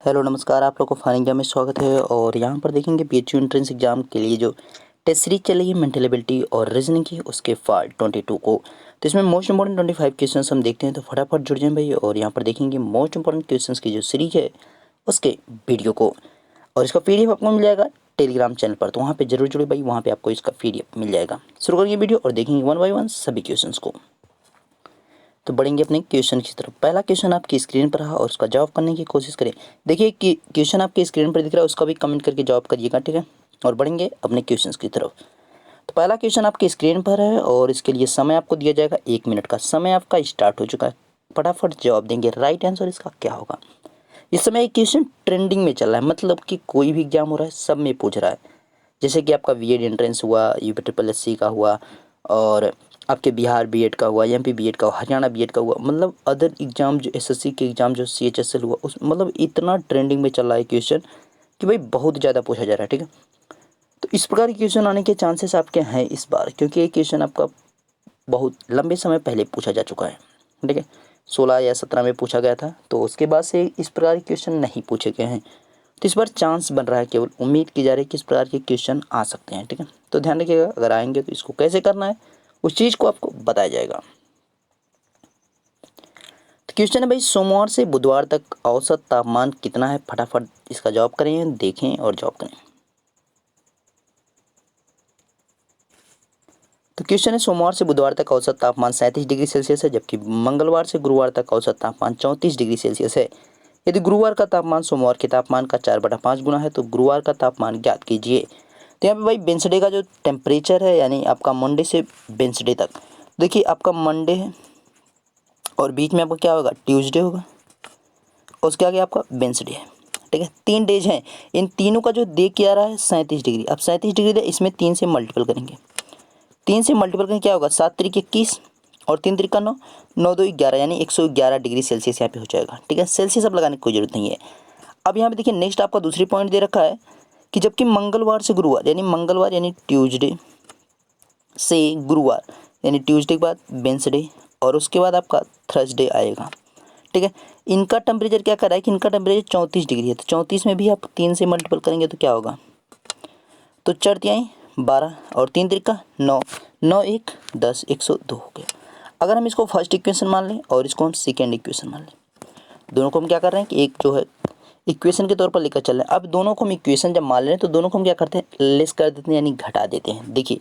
Hello नमस्कार, आप लोग को फाइन एग्जाम में स्वागत है। और यहाँ पर देखेंगे पीएचयू एंट्रेंस एग्जाम के लिए जो टेस्ट सीरीज चलेगी मेंटल एबिलिटी और रीजनिंग की, उसके पार्ट 22 को। तो इसमें मोस्ट इंपॉर्टेंट 25 क्वेश्चन हम देखते हैं, तो फटाफट जुड़ जाएं भाई। और यहाँ पर देखेंगे मोस्ट इंपॉर्टेंट क्वेश्चन की जो सीरीज है उसके वीडियो को, और इसका पीडीएफ आपको मिल जाएगा टेलीग्राम चैनल पर, तो वहाँ पर जरूर जुड़े भाई, वहाँ पर आपको इसका पीडीएफ मिल जाएगा। शुरू करिए वीडियो और देखेंगे 1 बाय 1 सभी क्वेश्चन को। तो बढ़ेंगे अपने क्वेश्चन की तरफ। पहला क्वेश्चन आपकी स्क्रीन पर रहा और उसका जवाब करने की कोशिश करें। देखिए कि क्वेश्चन आपकी स्क्रीन पर दिख रहा है, उसका भी कमेंट करके जवाब करिएगा, ठीक है। और बढ़ेंगे अपने क्वेश्चन की तरफ। तो पहला क्वेश्चन आपकी स्क्रीन पर है और इसके लिए समय आपको दिया जाएगा 1 मिनट का। समय आपका स्टार्ट हो चुका है, फटाफट जवाब देंगे। राइट आंसर इसका क्या होगा? इस समय एक क्वेश्चन ट्रेंडिंग में चल रहा है, मतलब कि कोई भी एग्जाम हो रहा है सब में पूछ रहा है। जैसे कि आपका बीएड एंट्रेंस हुआ, यूपीट्रिपल का हुआ, और आपके बिहार बीएड का हुआ, एमपी बीएड का हुआ, हरियाणा बीएड का हुआ, मतलब अदर एग्जाम जो एसएससी के एग्जाम जो सीएचएसएल हुआ, उस मतलब इतना ट्रेंडिंग में चल रहा है क्वेश्चन कि भाई बहुत ज़्यादा पूछा जा रहा है, ठीक है। तो इस प्रकार के क्वेश्चन आने के चांसेस आपके हैं इस बार, क्योंकि ये क्वेश्चन आपका बहुत लंबे समय पहले पूछा जा चुका है, ठीक है। 16 या 17 में पूछा गया था, तो उसके बाद से इस प्रकार के क्वेश्चन नहीं पूछे गए हैं। तो इस बार चांस बन रहा है, केवल उम्मीद की जा रही है कि इस प्रकार के क्वेश्चन आ सकते हैं, ठीक है। तो ध्यान रखिएगा, अगर आएंगे तो इसको कैसे करना है उस चीज़ को आपको बताया जाएगा। तो क्वेश्चन है भाई, सोमवार से बुधवार तक औसत तापमान कितना है? फटाफट इसका जवाब करें, देखें और जवाब करें। तो क्वेश्चन है, सोमवार से बुधवार तक औसत तापमान 37 डिग्री सेल्सियस है, जबकि मंगलवार से गुरुवार तक औसत तापमान 34 डिग्री सेल्सियस है। यदि गुरुवार का तापमान सोमवार के तापमान का 4/5 गुना है तो गुरुवार का तापमान ज्ञात कीजिए। तो यहाँ पे भाई वेडनेसडे का जो टेम्परेचर है, यानी आपका मंडे से वेडनेसडे तक, देखिए आपका मंडे है और बीच में आपका क्या होगा, ट्यूसडे होगा, उसके आगे आपका वेडनेसडे है, ठीक है। 3 डेज हैं, इन तीनों का जो दे क्या रहा है 37 डिग्री। अब 37 डिग्री दे, इसमें 3 से मल्टीपल करेंगे, 3 से मल्टीपल करेंगे क्या होगा, 7 त्रिक 21 और 3 त्रिक 9, 9 2 11, यानी 111 डिग्री सेल्सियस यहाँ पे हो जाएगा, ठीक है। सेल्सियस अब लगाने की कोई जरूरत नहीं है। अब यहाँ पे देखिए नेक्स्ट आपका दूसरी पॉइंट दे रखा है कि जबकि मंगलवार से गुरुवार, यानी मंगलवार यानी ट्यूसडे से गुरुवार, यानी ट्यूसडे के बाद वेडनेसडे और उसके बाद आपका थर्सडे आएगा, ठीक है। इनका टेम्परेचर क्या कर रहा है कि इनका टेम्परेचर 34 डिग्री है, तो 34 में भी आप 3 से मल्टीपल करेंगे तो क्या होगा, तो 4 तिहाई 12 और 3 त्रिका 9, 9 1 10, 102 हो गया। अगर हम इसको फर्स्ट इक्वेशन मान लें और इसको हम सेकेंड इक्वेशन मान लें, दोनों को हम क्या कर रहे हैं कि एक जो है इक्वेशन के तौर पर लेकर चल रहे हैं। अब दोनों को हम इक्वेशन जब मान ले रहे हैं तो दोनों को हम क्या करते हैं, लेस कर देते हैं, यानी घटा देते हैं। देखिए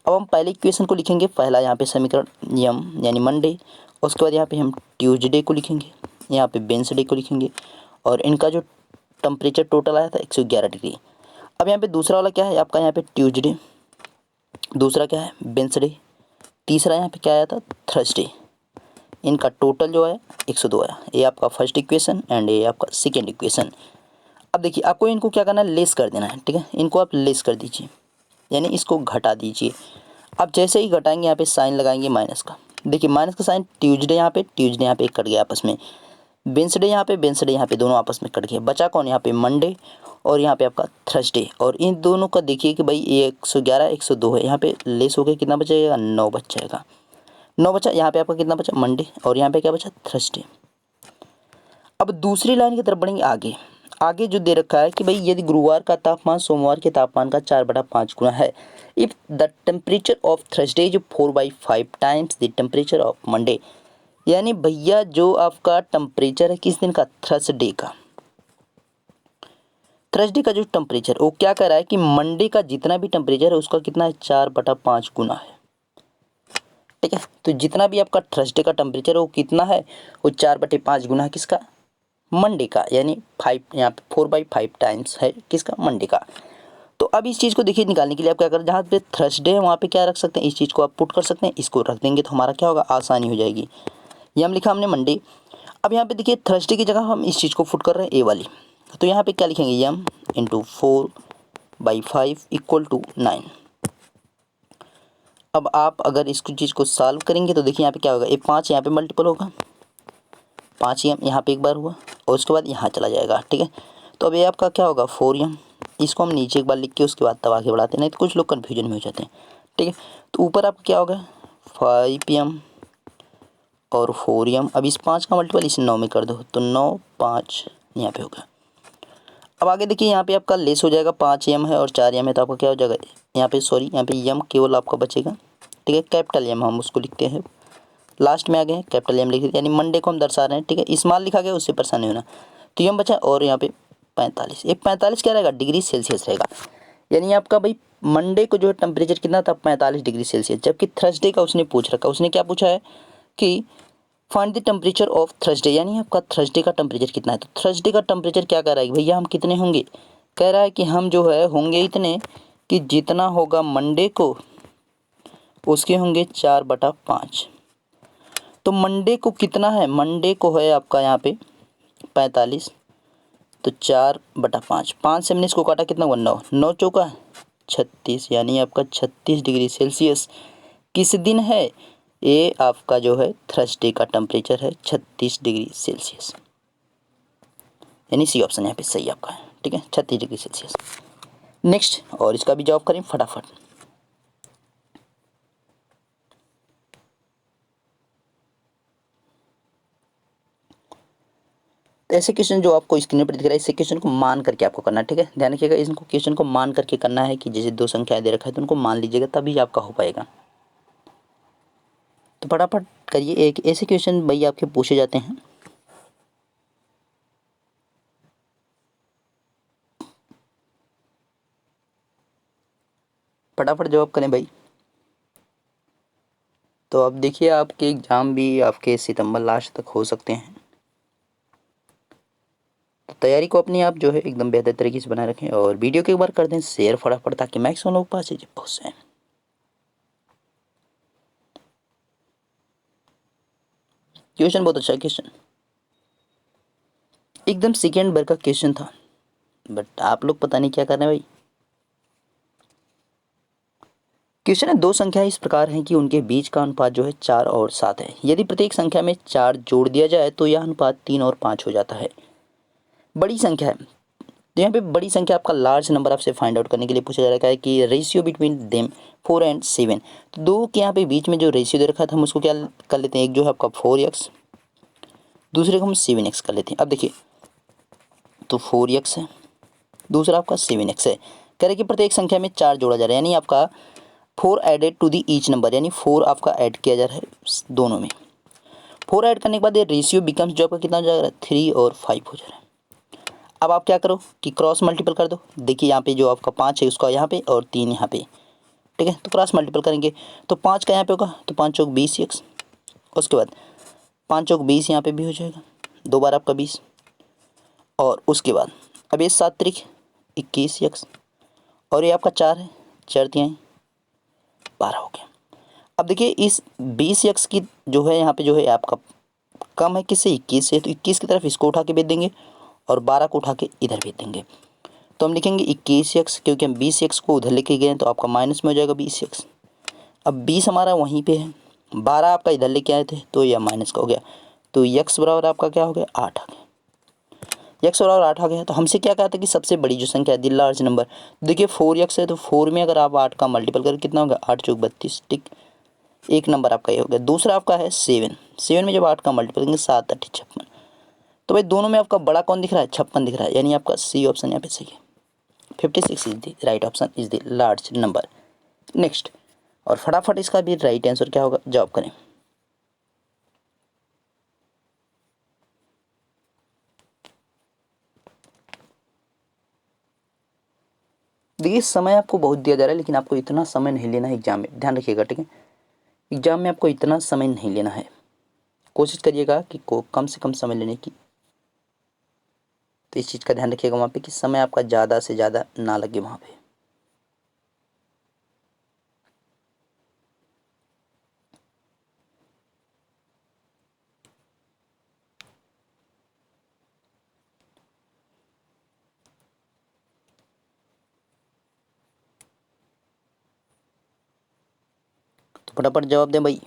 अब हम पहले इक्वेशन को लिखेंगे, पहला यहाँ पे समीकरण यम यानी मंडे, उसके बाद यहाँ पे हम ट्यूसडे को लिखेंगे, यहाँ पे वेडनेसडे को लिखेंगे, और इनका जो टेम्परेचर टोटल आया था 111 डिग्री। अब यहाँ पे दूसरा वाला क्या है आपका, यहाँ पे ट्यूसडे, दूसरा क्या है वेडनेसडे, तीसरा यहाँ पे क्या आया था थर्सडे। इनका टोटल जो है 102 आया। ये आपका फर्स्ट इक्वेशन एंड ये आपका सेकेंड इक्वेशन। अब देखिए आपको इनको क्या करना है, लेस कर देना है, ठीक है। इनको आप लेस कर दीजिए, यानी इसको घटा दीजिए। अब जैसे ही घटाएंगे यहाँ पे साइन लगाएंगे माइनस का, देखिए माइनस का साइन, ट्यूसडे यहाँ पे कट गया आपस में, वेडनेसडे यहाँ पे दोनों आपस में कट गए, बचा कौन यहाँ पे मंडे और यहाँ पे आपका थर्सडे। और इन दोनों का देखिए कि भाई ये 111 102 है, यहाँ पे लेस हो गया, कितना बचेगा 9 बच जाएगा, 9 बचा। यहाँ पे आपका कितना बचा मंडे और यहाँ पे क्या बचा थर्सडे। अब दूसरी लाइन की तरफ बढ़ेंगे, आगे आगे जो दे रखा है कि भाई यदि गुरुवार का तापमान सोमवार के तापमान का 4/5 गुना है, if the temperature of Thursday is 4/5 times the temperature of Monday, यानी भैया जो आपका टेम्परेचर है किस दिन का, थर्सडे का, थर्सडे का जो टेम्परेचर वो क्या कर रहा है कि मंडे का जितना भी टेम्परेचर है उसका कितना है 4/5 गुना है, ठीक है। तो जितना भी आपका थर्सडे का टेम्परेचर है वो कितना है, वो 4/5 गुना है किसका, मंडे का, यानी 5 यहाँ पे 4/5 टाइम्स है किसका, मंडे का। तो अब इस चीज़ को देखिए निकालने के लिए आप क्या करें, जहाँ पे थर्सडे है वहाँ पे क्या रख सकते हैं, इस चीज़ को आप पुट कर सकते हैं, इसको रख देंगे तो हमारा क्या होगा, आसानी हो जाएगी। ये हम लिखा हमने मंडे। अब यहाँ पे देखिए थर्सडे की जगह हम इस चीज़ को फुट कर रहे हैं ए वाली, तो यहाँ पे क्या लिखेंगे, यम इंटू 4/5 इक्वल टू 9। अब आप अगर इसको चीज़ को सॉल्व करेंगे तो देखिए यहाँ पे क्या होगा, ये 5 यहाँ पे मल्टीपल होगा, 5 यम यहाँ पे एक बार हुआ और उसके बाद यहाँ चला जाएगा, ठीक है। तो अब ये आपका क्या होगा 4 यम, इसको हम नीचे एक बार लिख के उसके बाद तब आगे बढ़ाते हैं, नहीं तो कुछ लोग कन्फ्यूजन में हो जाते हैं, ठीक है। तो ऊपर आपका क्या होगा 5 यम और 4 यम। अब इस 5 का मल्टीपल इस 9 में कर दो तो 9 5 यहाँ पे होगा, अब आगे देखिए यहाँ पे आपका लेस हो जाएगा, 5 एम है और 4 एम है तो आपका क्या हो जाएगा, यहाँ पे सॉरी यहाँ पे एम केवल आपका बचेगा, ठीक है। कैपिटल एम हम उसको लिखते हैं, लास्ट में आ गए कैपिटल एम लिख दिया, यानी मंडे को हम दर्शा रहे हैं, ठीक है। स्मॉल लिखा गया उससे परेशान नहीं होना। तो एम बचा और यहाँ पे 45, ये 45 क्या रहेगा, डिग्री सेल्सियस रहेगा। यानी आपका भाई मंडे को जो है टेम्परेचर कितना था, 45 डिग्री सेल्सियस, जबकि थर्सडे का उसने पूछ रखा, उसने क्या पूछा है कि find the temperature of Thursday, यानी आपका थर्सडे का टेम्परेचर कितना है। तो थर्सडे का टेम्परेचर क्या कह रहा है भैया, हम कितने होंगे, कह रहा है कि हम जो है होंगे इतने कि जितना होगा मंडे को उसके होंगे 4/5। तो मंडे को कितना है, मंडे को है आपका यहाँ पे 45, तो 4/5, 5 से हमने इसको काटा कितना हुआ, 9, 9 चौका 36, यानी आपका 36 डिग्री सेल्सियस किस दिन है, ये आपका जो है थर्सडे का टेम्परेचर है 36 डिग्री सेल्सियस, यानी सी ऑप्शन यहाँ पे सही आपका है, ठीक है, 36 डिग्री सेल्सियस। नेक्स्ट, और इसका भी जवाब करें फटाफट। तो ऐसे क्वेश्चन जो आपको स्क्रीन पर दिख रहा है, इस क्वेश्चन को मान करके आपको करना है, ठीक है। ध्यान रखिएगा, इनको क्वेश्चन को मान करके करना है कि जैसे 2 संख्या दे रखा है तो उनको मान लीजिएगा, तभी आपका हो पाएगा। तो फटाफट करिए, एक ऐसे क्वेश्चन भाई आपके पूछे जाते हैं। फटाफट जवाब करें भाई। तो अब देखिए आपके एग्ज़ाम भी आपके सितंबर लास्ट तक हो सकते हैं, तो तैयारी को अपनी आप जो है एकदम बेहतर तरीके से बनाए रखें और वीडियो को एक बार कर दें शेयर फटाफट, ताकि मैक्सिमम लोग पास पहुँच जाए। क्वेश्चन बहुत अच्छा क्वेश्चन, एकदम सेकेंड भर का क्वेश्चन था, बट आप लोग पता नहीं क्या कर रहे हैं भाई। क्वेश्चन है, 2 संख्या इस प्रकार हैं कि उनके बीच का अनुपात जो है 4 और 7 है। यदि प्रत्येक संख्या में 4 जोड़ दिया जाए तो यह अनुपात 3 और 5 हो जाता है। बड़ी संख्या है, तो यहाँ पे बड़ी संख्या आपका लार्ज नंबर आपसे फाइंड आउट करने के लिए पूछा जा रहा है कि रेशियो बिटवीन देम 4 एंड 7। तो 2 के यहाँ पे बीच में जो रेशियो दे रखा था हम उसको क्या कर लेते हैं, एक जो है आपका 4x, दूसरे को हम 7x कर लेते हैं। अब देखिए, तो 4x है, दूसरा आपका 7x है। कह रहे कि प्रत्येक संख्या में 4 जोड़ा जा रहा है, यानी आपका 4 added to the each number, यानी 4 आपका ऐड किया जा रहा है दोनों में। 4 ऐड करने के बाद ये रेशियो बिकम्स जो आपका कितना हो जा रहा है, 3 और 5 हो जा रहा है। अब आप क्या करो कि क्रॉस मल्टीपल कर दो। देखिए यहाँ पे जो आपका 5 है उसका यहाँ पे और 3 यहाँ पे, ठीक है। तो क्रॉस मल्टीपल करेंगे तो 5 का यहाँ पे होगा, तो 5 चौक 20x, उसके बाद 5 चौक 20 यहाँ पे भी हो जाएगा, 2 बार आपका 20, और उसके बाद अब ये 7 त्रिक 21x, और ये आपका 4 है, 4 तिहाई 12 हो गया। अब देखिए इस 20x की जो है यहाँ पे जो है आपका कम है किससे, 21 से, तो 21 की तरफ इसको उठा के भेज देंगे और 12 को उठा के इधर भेज देंगे। तो हम लिखेंगे 21x, क्योंकि हम 20x को उधर लेके गए हैं तो आपका माइनस में हो जाएगा 20x। अब 20 हमारा वहीं पे है, 12 आपका इधर लेके आए थे तो यह माइनस का हो गया, तो x बराबर आपका क्या हो गया, 8 आ गया। x बराबर 8 आ गया, तो हमसे क्या कहा था कि सबसे बड़ी जो संख्या है, दी लार्ज नंबर। देखिए 4x है, तो 4 में अगर आप 8 का मल्टीपल करें कितना होगा, 8 चौक 32, ठीक। एक नंबर आपका ये हो गया। दूसरा आपका है 7, 7 में जब 8 का मल्टीपल करेंगे 7 8 56। तो भाई दोनों में आपका बड़ा कौन दिख रहा है, 56 दिख रहा है, यानी आपका सी ऑप्शन यहाँ पे सही है। 56 is the right option, is the large number. Next, और फटाफट इसका भी राइट आंसर क्या होगा, जवाब करें। देखिए समय आपको बहुत दिया जा रहा है, लेकिन आपको इतना समय नहीं लेना है एग्जाम में, ध्यान रखिएगा, ठीक है। एग्जाम में आपको इतना समय नहीं लेना है, कोशिश करिएगा कि को कम से कम समय लेने की। तो इस चीज़ का ध्यान रखिएगा वहाँ पे कि समय आपका ज़्यादा से ज़्यादा ना लगे वहाँ पे। तो फटाफट जवाब दें भाई।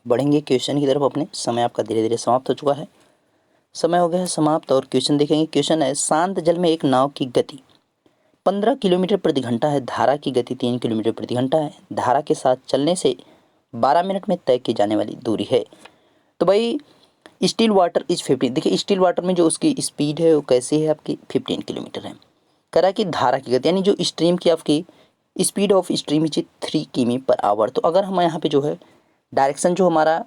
बढ़ेंगे क्वेश्चन की तरफ अपने, समय आपका धीरे धीरे समाप्त हो चुका है, समय हो गया है समाप्त। और क्वेश्चन देखेंगे। क्वेश्चन है, शांत जल में एक नाव की गति 15 किलोमीटर प्रति घंटा है, धारा की गति 3 किलोमीटर प्रति घंटा है, धारा के साथ चलने से 12 मिनट में तय की जाने वाली दूरी है। तो भाई स्टिल वाटर इज 15, देखिए स्टिल वाटर में जो उसकी स्पीड है वो कैसी है आपकी 15 किलोमीटर है। कह रहा है कि धारा की गति यानी जो स्ट्रीम की आपकी स्पीड ऑफ स्ट्रीम इज 3 किमी पर आवर। तो अगर हम यहाँ पे जो है डायरेक्शन जो हमारा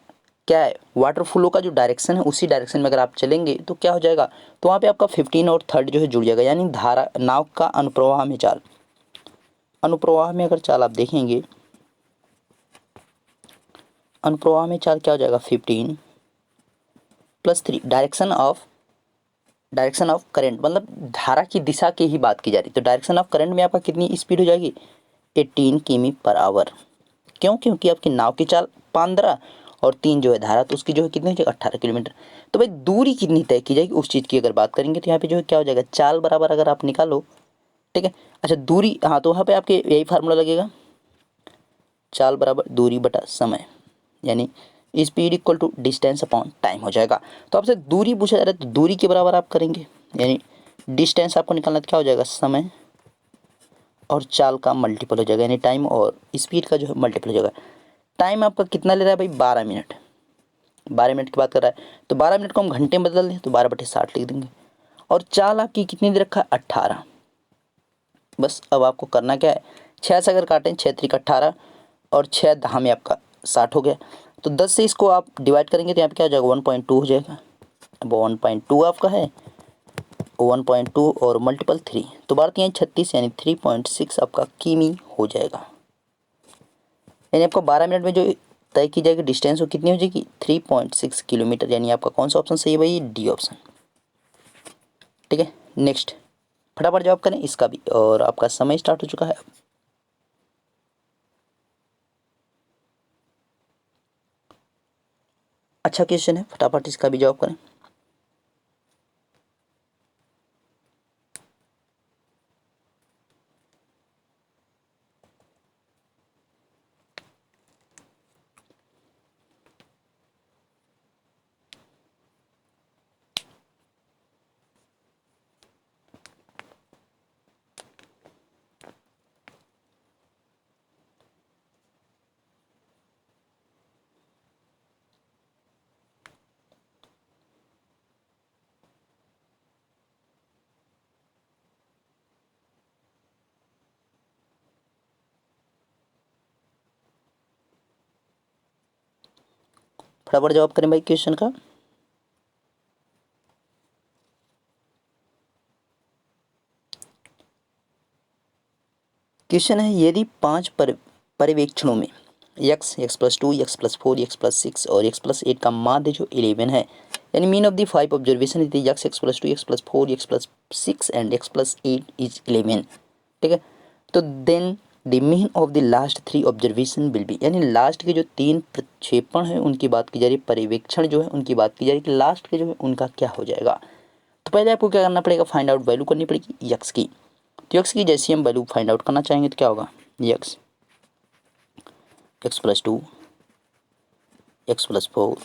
क्या है वाटर फ्लो का जो डायरेक्शन है उसी डायरेक्शन में अगर आप चलेंगे तो क्या हो जाएगा, तो वहाँ पे आपका 15 और 30 जो है जुड़ जाएगा। यानी धारा नाव का अनुप्रवाह में चाल, अनुप्रवाह में अगर चाल आप देखेंगे, अनुप्रवाह में चाल क्या हो जाएगा 15 + 3 डायरेक्शन ऑफ करंट, मतलब धारा की दिशा की ही बात की जा रही। तो डायरेक्शन ऑफ करंट में आपका कितनी स्पीड हो जाएगी 18 किमी पर आवर। क्यों, क्योंकि आपकी नाव की चाल 15 और 3 जो है धारा, तो उसकी जो है कितनी हो जाएगी 18 किलोमीटर। तो भाई दूरी कितनी तय की जाएगी उस चीज़ की अगर बात करेंगे तो यहाँ पे जो है क्या हो जाएगा चाल बराबर अगर आप निकालो, ठीक है। अच्छा दूरी, हाँ तो वहाँ पे आपके यही फार्मूला लगेगा, चाल बराबर दूरी बटा समय, यानी speed equal to distance upon time हो जाएगा। तो आपसे दूरी पूछा जा रहा है तो दूरी के बराबर आप करेंगे, यानी डिस्टेंस आपको निकालना तो क्या हो जाएगा समय और चाल का मल्टीपल हो जाएगा, यानी टाइम और स्पीड का जो है मल्टीपल हो जाएगा। टाइम आपका कितना ले रहा है भाई 12 मिनट, 12 मिनट की बात कर रहा है तो 12 मिनट को हम घंटे में बदल दें तो 12/60 लिख देंगे। और चाल आपकी कितनी दे रखा है 18। बस अब आपको करना क्या है 6 से अगर काटें 6 3 18 और 6 10 में आपका 60 हो गया। तो 10 से इसको आप डिवाइड करेंगे तो यहाँ पे क्या हो जाएगा 1.2 हो जाएगा। अब 1.2 आपका है 1.2 और मल्टीपल 3 तो 12 36 यानी 3.6 आपका किमी हो जाएगा। यानी आपको 12 मिनट में जो तय की जाएगी डिस्टेंस वो कितनी हो जाएगी 3.6 किलोमीटर। यानी आपका कौन सा ऑप्शन सही है भाई डी ऑप्शन, ठीक है। नेक्स्ट फटाफट जवाब करें इसका भी, और आपका समय स्टार्ट हो चुका है। अच्छा क्वेश्चन है, फटाफट इसका भी जवाब करें। फटाफट जवाब करें भाई क्वेश्चन का। क्वेश्चन है यदि 5 पर्यवेक्षणों में x, x+2, x+4, x+6 और x+8 का माध्य जो 11 है, यानी mean of the 5 observation is x, x+2, x+4, x+6 and x+8 is 11, ठीक है। तो then the mean of the last 3 observation will be, यानी लास्ट के जो 3 प्रक्षेपण है उनकी बात की जा रही है, पर्यवेक्षण जो है उनकी बात की जा रही है कि लास्ट के जो है उनका क्या हो जाएगा। तो पहले आपको क्या करना पड़ेगा फाइंड आउट वैल्यू करनी पड़ेगी x की। तो x की जैसी हम वैल्यू फाइंड आउट करना चाहेंगे तो क्या होगा x, x+2, x+4,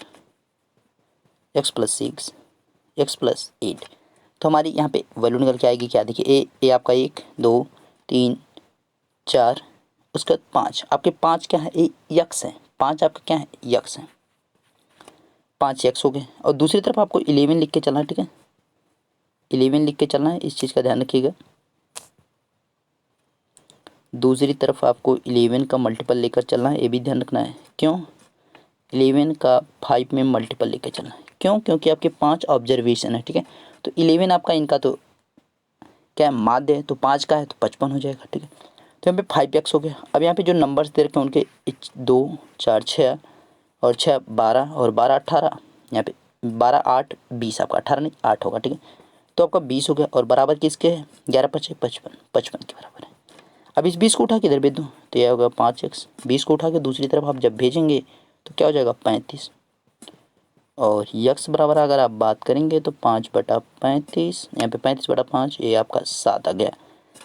x+6, x+8। तो हमारी यहाँ पे वैल्यू निकल के आएगी क्या, देखिए ए आपका 1 2 3 4 उसके बाद 5, आपके 5 क्या है ए यक्स है, 5 आपका क्या है यक्स है, 5 यक्स हो गए। और दूसरी तरफ आपको 11 लिख के चलना है, ठीक है 11 लिख के चलना है, इस चीज़ का ध्यान रखिएगा। दूसरी तरफ आपको 11 का मल्टीपल लेकर चलना है, ये भी ध्यान रखना है। क्यों 11 का 5 में मल्टीपल लेकर चलना है, क्यों क्योंकि आपके 5 ऑब्जर्वेशन है, ठीक है। तो 11 आपका इनका तो क्या माध्य है, तो 5 का है तो 55 हो जाएगा, ठीक है। तो यहाँ पे 5x हो गया। अब यहाँ पे जो नंबर्स दे रखे हैं उनके 2 4 6 और 6 12 और 12 18, यहाँ पे 12 8 20 आपका 18 नहीं 8 होगा, ठीक है। तो आपका 20 हो गया और बराबर किसके है 11 5 55, 55 के बराबर है। अब इस 20 को उठा के इधर भेज दूँ तो यह होगा 5x, 20 को उठा के दूसरी तरफ आप जब भेजेंगे तो क्या हो जाएगा 35, और यक्स बराबर अगर आप बात करेंगे तो 5/35, यहाँ पे 35/5 ये आपका 7 आ गया।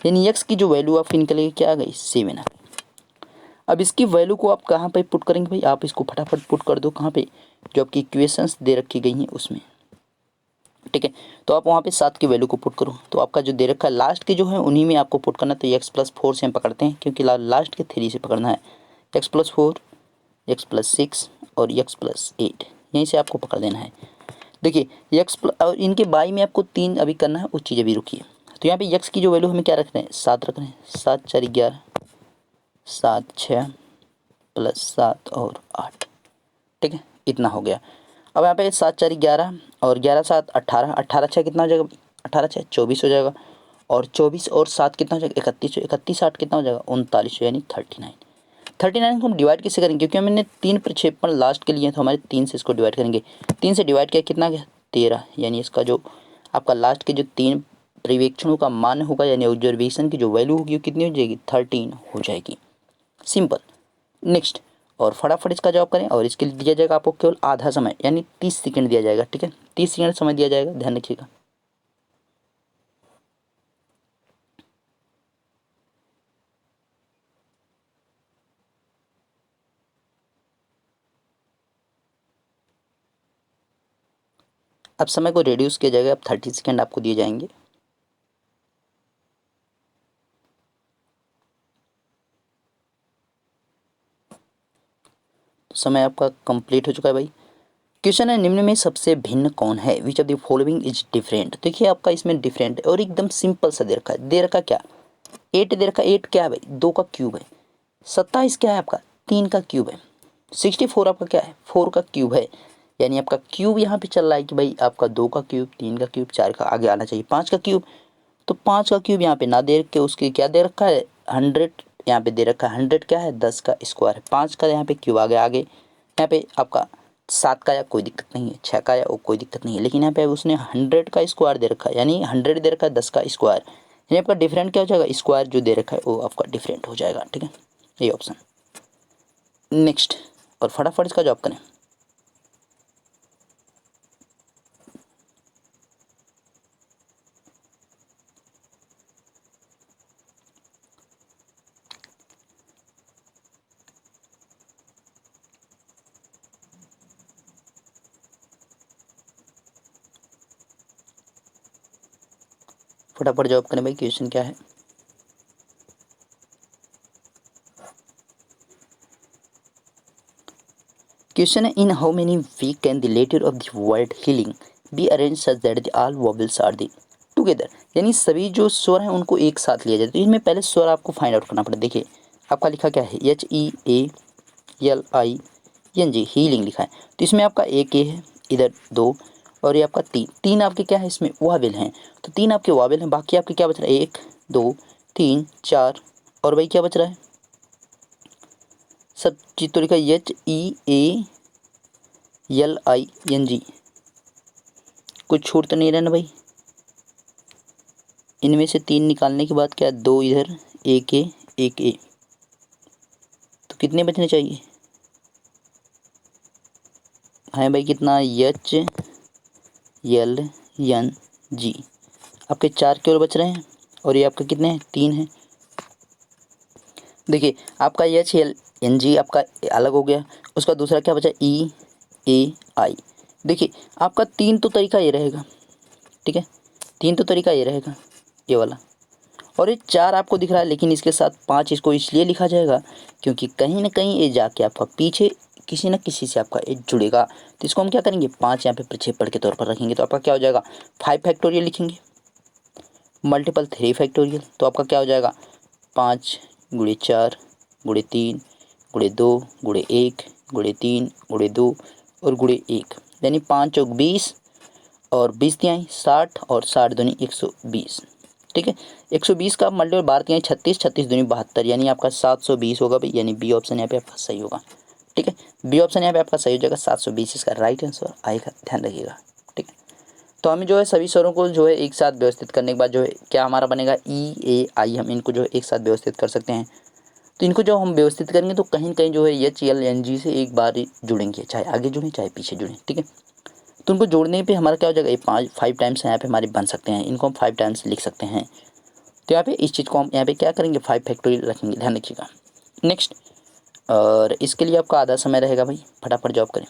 यानी यक्स की जो वैल्यू आपकी निकलेगी क्या आ गई 7 आ गई। अब इसकी वैल्यू को आप कहाँ पे पुट करेंगे भाई, आप इसको फटाफट पुट कर दो कहाँ पे, जो आपकी इक्वेशंस दे रखी गई हैं उसमें। ठीक है। तो आप वहाँ पे 7 की वैल्यू को पुट करो, तो आपका जो दे रखा है लास्ट के जो है उन्हीं में आपको पुट करना है। तो x+4 से हम पकड़ते हैं, क्योंकि लास्ट के 3 से पकड़ना है। x+4, x+6 और x+8 यहीं से आपको पकड़ देना है। देखिए और इनके बाई में आपको 3 अभी करना है, वो चीज़ अभी रुकिए। तो यहाँ पे x की जो वैल्यू हमें क्या रख रहे हैं, 7 रख रहे हैं। 7 4 11, 7 6 + 7 और 8, ठीक है, इतना हो गया। अब यहाँ पे 7 4 11 और 11 7 18, 18 6 कितना हो जाएगा, 18 6 24 हो जाएगा। और 24 और 7 कितना हो जाएगा, 31, 31 8 कितना हो जाएगा, 39, यानी 39। 39 को हम डिवाइड किससे करेंगे, क्योंकि हमने 3 प्रक्षेपण लास्ट के लिए, तो हमारे 3 से इसको डिवाइड करेंगे। 3 से डिवाइड किया कितना गया, 13, यानी इसका जो आपका लास्ट के जो 3 परिवेक्षणों का मान होगा, यानी ऑब्जर्वेशन की जो वैल्यू होगी वो कितनी हो जाएगी, 13 हो जाएगी। सिंपल। नेक्स्ट, और फटाफट इसका जवाब करें, और इसके लिए दिया जाएगा आपको केवल आधा समय, यानी 30 सेकंड दिया जाएगा। ठीक है, 30 सेकंड समय दिया जाएगा, ध्यान रखिएगा। अब समय को रिड्यूस किया जाएगा, अब 30 सेकंड आपको दिए जाएंगे। तो समय आपका कंप्लीट हो चुका है भाई। क्वेश्चन है, निम्न में सबसे भिन्न कौन है, which of the following is different. देखिए आपका इसमें डिफरेंट है और एकदम सिंपल सा दे रखा है। दे रखा क्या, 8 दे रखा है। 8 क्या है भाई, 2 का क्यूब है। 27 क्या है आपका, 3 का क्यूब है। 64 आपका क्या है, 4 का क्यूब है। यानी आपका क्यूब यहाँ पे चल रहा है कि भाई आपका 2 का क्यूब, 3 का क्यूब, 4 का, आगे आना चाहिए 5 का क्यूब। तो 5 का क्यूब यहाँ पे ना दे के उसकी क्या दे रखा है, 100 यहाँ पे दे रखा है। 100 क्या है, 10 का स्क्वायर है। 5 का यहाँ पे क्यूब आ गया। आगे यहाँ पे आपका 7 का या कोई दिक्कत नहीं है, 6 का या कोई दिक्कत नहीं है, लेकिन यहाँ पे उसने 100 का स्क्वायर दे रखा है, यानी 100 दे रखा है 10 का स्क्वायर, यानी आपका डिफरेंट क्या हो जाएगा, स्क्वायर जो दे रखा है वो आपका डिफरेंट हो जाएगा। ठीक है, ये ऑप्शन। नेक्स्ट, और फटाफट इसका जवाब करें। फटाफट जवाब करें भाई, क्वेश्चन क्या है। क्वेश्चन है, in how many week can the letter of the word healing be arrange such that the all vowels are the together. यानी सभी जो स्वर हैं उनको एक साथ लिया जाए। तो इनमें पहले स्वर आपको फाइंड आउट करना पड़ेगा। देखिए आपका लिखा क्या है, HEALING, हीलिंग लिखा है। तो इसमें आपका एक ए है, इधर 2, और ये आपका 3, 3 आपके क्या है, इसमें वावेल हैं। तो 3 आपके वावेल हैं, बाकी आपके क्या बच रहा है, 1 2 3 4, और भाई क्या बच रहा है, सब चीज़ तो लिखा है HEALING। कुछ छूट तो नहीं रहा ना भाई। इनमें से 3 निकालने के बाद क्या, 2 इधर, एक ए, तो कितने बचने चाहिए, है भाई कितना, HLNG। आपके 4 केवल बच रहे हैं, और ये आपका कितने हैं, 3 हैं। देखिए आपका HLNG आपका अलग हो गया, उसका दूसरा क्या बचा, EAI। देखिए आपका 3 तो तरीका ये रहेगा, ठीक है, 3 तो तरीका ये रहेगा, ये वाला। और ये 4 आपको दिख रहा है, लेकिन इसके साथ 5 इसको इसलिए लिखा जाएगा क्योंकि कहीं ना कहीं ये जाके आपका पीछे किसी न किसी से आपका ये जुड़ेगा। तो इसको हम क्या करेंगे, 5 यहाँ पे प्रक्षेपण के तौर पर रखेंगे। तो आपका क्या हो जाएगा, 5 फैक्टोरियल लिखेंगे, मल्टीपल 3 फैक्टोरियल। तो आपका क्या हो जाएगा, 5 गुणे 4 गुणे 3 गुणे 2 गुणे 1 गुणे 3 गुणे 2 और गुणे 1, यानी 5 चौक 20 और 20 तिहाई 60 और 60 दूनी 120। ठीक है, 120 का मल्टीपल 12 तिहाई 36, 36 दूनी 72, यानी आपका 720 होगा भाई, यानी बी ऑप्शन यहाँ पे आपका सही होगा। ठीक है, बी ऑप्शन यहाँ पे आपका सही हो जाएगा, 720 इसका राइट आंसर आएगा, ध्यान रखिएगा। ठीक है, तो हमें जो है सभी स्वरों को जो है एक साथ व्यवस्थित करने के बाद जो है क्या हमारा बनेगा, EAI। हम इनको जो है एक साथ व्यवस्थित कर सकते हैं। तो इनको जो हम व्यवस्थित करेंगे तो कहीं ना कहीं जो है HLNG से एक बार ही जुड़ेंगे, चाहे आगे जुड़ें चाहे पीछे जुड़ें। ठीक है, तो उनको जोड़ने पे हमारा क्या हो जाएगा, ये 5 टाइम्स यहाँ पे हमारे बन सकते हैं, इनको हम 5 टाइम्स लिख सकते हैं। तो यहाँ पे इस चीज़ को हम यहाँ पे क्या करेंगे, 5 फैक्टोरियल रखेंगे, ध्यान रखिएगा। नेक्स्ट, और इसके लिए आपका आधा समय रहेगा भाई, फटाफट जॉब करें।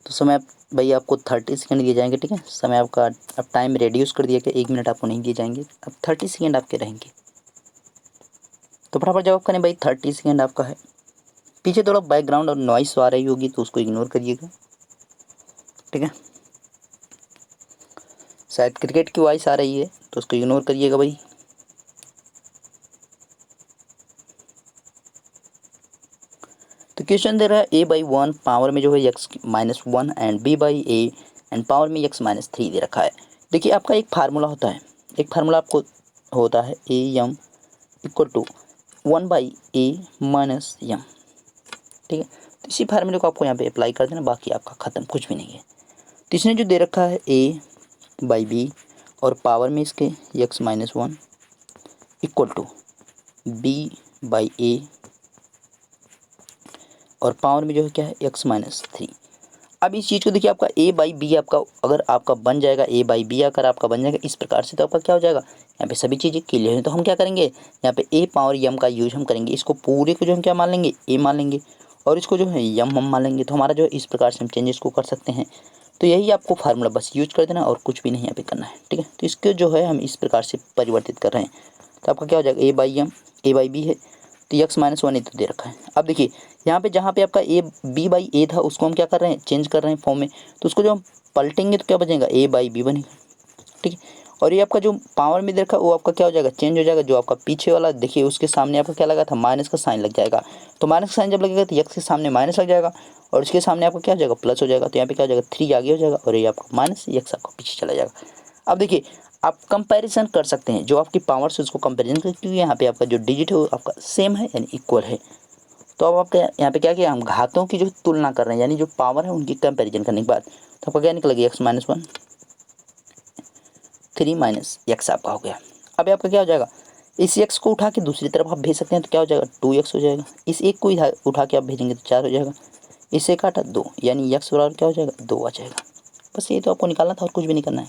तो समय आप भाई आपको 30 सेकेंड दिए जाएंगे, ठीक है। समय आपका अब टाइम रिड्यूस कर दिया कि 1 मिनट आपको नहीं दिए जाएंगे, अब 30 सेकेंड आपके रहेंगे। तो फटाफट जवाब करें भाई, 30 सेकेंड आपका है। पीछे थोड़ा बैकग्राउंड और नॉइस आ रही होगी तो उसको इग्नोर करिएगा, ठीक है। शायद क्रिकेट की वॉइस आ रही है तो उसको इग्नोर करिएगा भाई। तो क्वेश्चन दे रहा है a/1 पावर में जो है x-1 and b/a and power में x-3 दे रखा है। देखिए आपका एक फार्मूला होता है, एक फार्मूला आपको होता है am equal to 1/a minus m, ठीक है। तो इसी फार्मूले को आपको यहाँ पे अप्लाई कर देना, बाकी आपका ख़त्म, कुछ भी नहीं है। तो इसने जो दे रखा है a/b और पावर में इसके x-1 इक्वल टू b/a और पावर में जो है क्या है x-3। अब इस चीज़ को देखिए, आपका a/b आपका अगर आपका बन जाएगा, a/b अगर आपका बन जाएगा इस प्रकार से, तो आपका क्या हो जाएगा, यहाँ पे सभी चीज़ें क्लियर हैं। तो हम क्या करेंगे, यहाँ पे a पावर m का यूज हम करेंगे, इसको पूरे को जो हम क्या मान लेंगे, a मान लेंगे और इसको जो है m हम मान लेंगे। तो हमारा जो है इस प्रकार से हम चेंजेस को कर सकते हैं। तो यही आपको फार्मूला बस यूज कर देना और कुछ भी नहीं यहाँ पे करना है, ठीक है। तो इसको जो है हम इस प्रकार से परिवर्तित कर रहे हैं। तो आपका क्या हो जाएगा, a/m a/b है, तो x-1 ये तो दे रखा है। अब देखिए यहाँ पे जहाँ पे आपका b/a था उसको हम क्या कर रहे हैं, चेंज कर रहे हैं फॉर्म में। तो उसको जो हम पलटेंगे तो क्या बचेगा, a/b बनेगा, ठीक है। और ये आपका जो पावर में दे रखा है वो आपका क्या हो जाएगा, चेंज हो जाएगा। जो आपका पीछे वाला देखिए उसके सामने आपका क्या लगा था, माइनस का साइन लग जाएगा। तो माइनस का साइन जब लगेगा तो x के सामने माइनस लग जाएगा और उसके सामने आपका क्या हो जाएगा, प्लस हो जाएगा। तो यहाँ पे क्या हो जाएगा, 3 आगे हो जाएगा और ये आपका माइनस x आपका पीछे चला जाएगा। अब देखिए आप कंपैरिजन कर सकते हैं, जो आपकी पावर से उसको कंपैरिजन कर, क्योंकि यहाँ पे आपका जो डिजिट है वो आपका सेम है यानी इक्वल है। तो अब आपके यहाँ पे क्या किया, हम घातों की जो तुलना कर रहे हैं, यानी जो पावर है उनकी कंपैरिजन करने के बाद तो आपका क्या निकलेगा, x-1 3 माइनस x आपका हो गया। अब आपका क्या हो जाएगा, इस x को उठा के दूसरी तरफ आप भेज सकते हैं तो क्या हो जाएगा, 2x हो जाएगा। इस एक को उठा के आप भेजेंगे तो 4 हो जाएगा। इससे काटा 2 यानी x बराबर क्या हो जाएगा, 2 आ जाएगा। बस ये तो आपको निकालना था और कुछ भी नहीं करना है,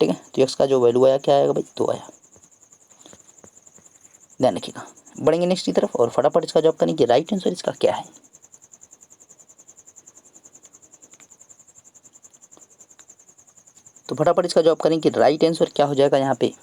ठीक है। तो x का जो वैल्यू आया क्या आएगा भाई, 2 आया। ध्यान रखिएगा। बढ़ेंगे नेक्स्ट की तरफ और फटाफट इसका जवाब करेंगे, राइट आंसर इसका क्या है। तो फटाफट इसका जवाब करें कि राइट आंसर क्या हो जाएगा यहाँ पे।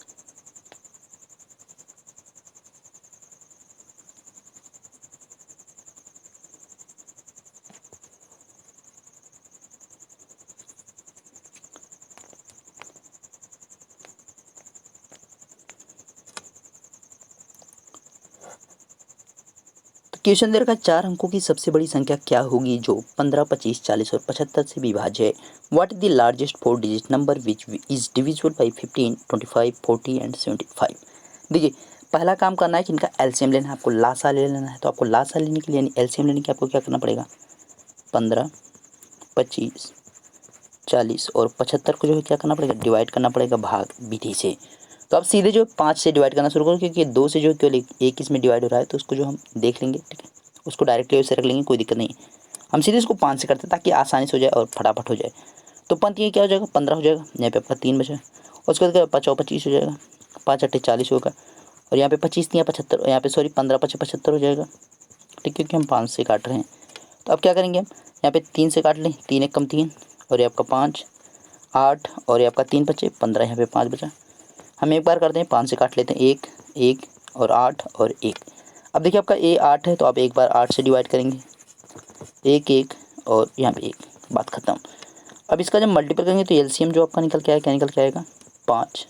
तो क्वेश्चन दे रखा है 4 अंकों की सबसे बड़ी संख्या क्या होगी जो 15, 25, 40 और 75 से विभाज्य है। What is the largest 4 digit number which is divisible by 15, 25, 40 and 75। देखिए पहला काम करना है कि इनका एलसीएम लेना है, आपको लासा ले लेना है। तो आपको लासा लेने के लिए यानी एलसीएम लेने के आपको क्या करना पड़ेगा, 15, 25, 40 और 75 को जो है क्या करना पड़ेगा, डिवाइड करना पड़ेगा भाग विधि से। तो आप सीधे जो 5 से डिवाइड करना शुरू करो, क्योंकि 2 से जो है केवल एक इसमें डिवाइड हो रहा है तो उसको जो हम देख लेंगे, ठीक है। उसको डायरेक्टली वैसे रख लेंगे, कोई दिक्कत नहीं। हम सीधे इसको 5 से करते हैं ताकि आसानी से हो जाए और फटाफट हो जाए। तो 5 ये क्या हो जाएगा, 15 हो जाएगा, यहाँ पे आपका 3 बचा। और उसके बाद 5 और 25 हो जाएगा, 5 8 40 होगा। और यहाँ पे 25 3 75, यहाँ पे सॉरी 15 5 75 हो जाएगा, ठीक, क्योंकि हम 5 से काट रहे हैं। तो अब क्या करेंगे, हम यहाँ पे 3 से काट लें, 3 1 कम 3 और ये आपका 5 8 और ये आपका 3 बचे 15, यहाँ पे 5 बचा। हम एक बार करते हैं, 5 से काट लेते हैं, 1 1 और 8 और 1। अब देखिए आपका ए 8 है तो आप एक बार 8 से डिवाइड करेंगे, 1 1 और यहाँ पे 1, बात ख़त्म। अब इसका जब मल्टीपल करेंगे तो एलसीएम जो आपका निकल के आएगा, क्या निकल के आएगा, 5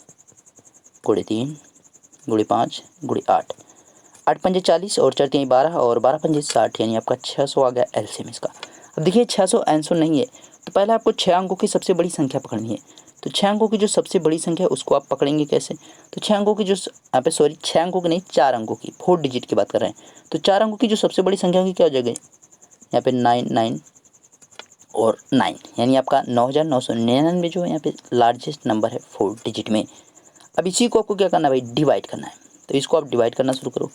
गुणे 3 गुणे 5 गुणे 8, 8 पंजे 40 और 4 3 12 और 12 पंजे 60, यानी आपका 600 आ गया एलसीएम इसका। अब देखिए 600 आंसर नहीं है, तो पहले आपको 6 अंकों की सबसे बड़ी संख्या पकड़नी है। तो 6 अंकों की जो सबसे बड़ी संख्या है उसको आप पकड़ेंगे कैसे, तो 6 अंकों की जो यहाँ पे सॉरी 6 अंकों की नहीं 4 अंकों की, 4 डिजिट की बात कर रहे हैं। तो 4 अंकों की जो सबसे बड़ी संख्या होगी क्या हो जाएगी, यहाँ पे 9 9 और 9, यानी आपका 9999 जो है यहाँ पे लार्जेस्ट नंबर है 4 डिजिट में। अब इसी को आपको क्या करना है भाई, डिवाइड करना है। तो इसको आप डिवाइड करना शुरू करो।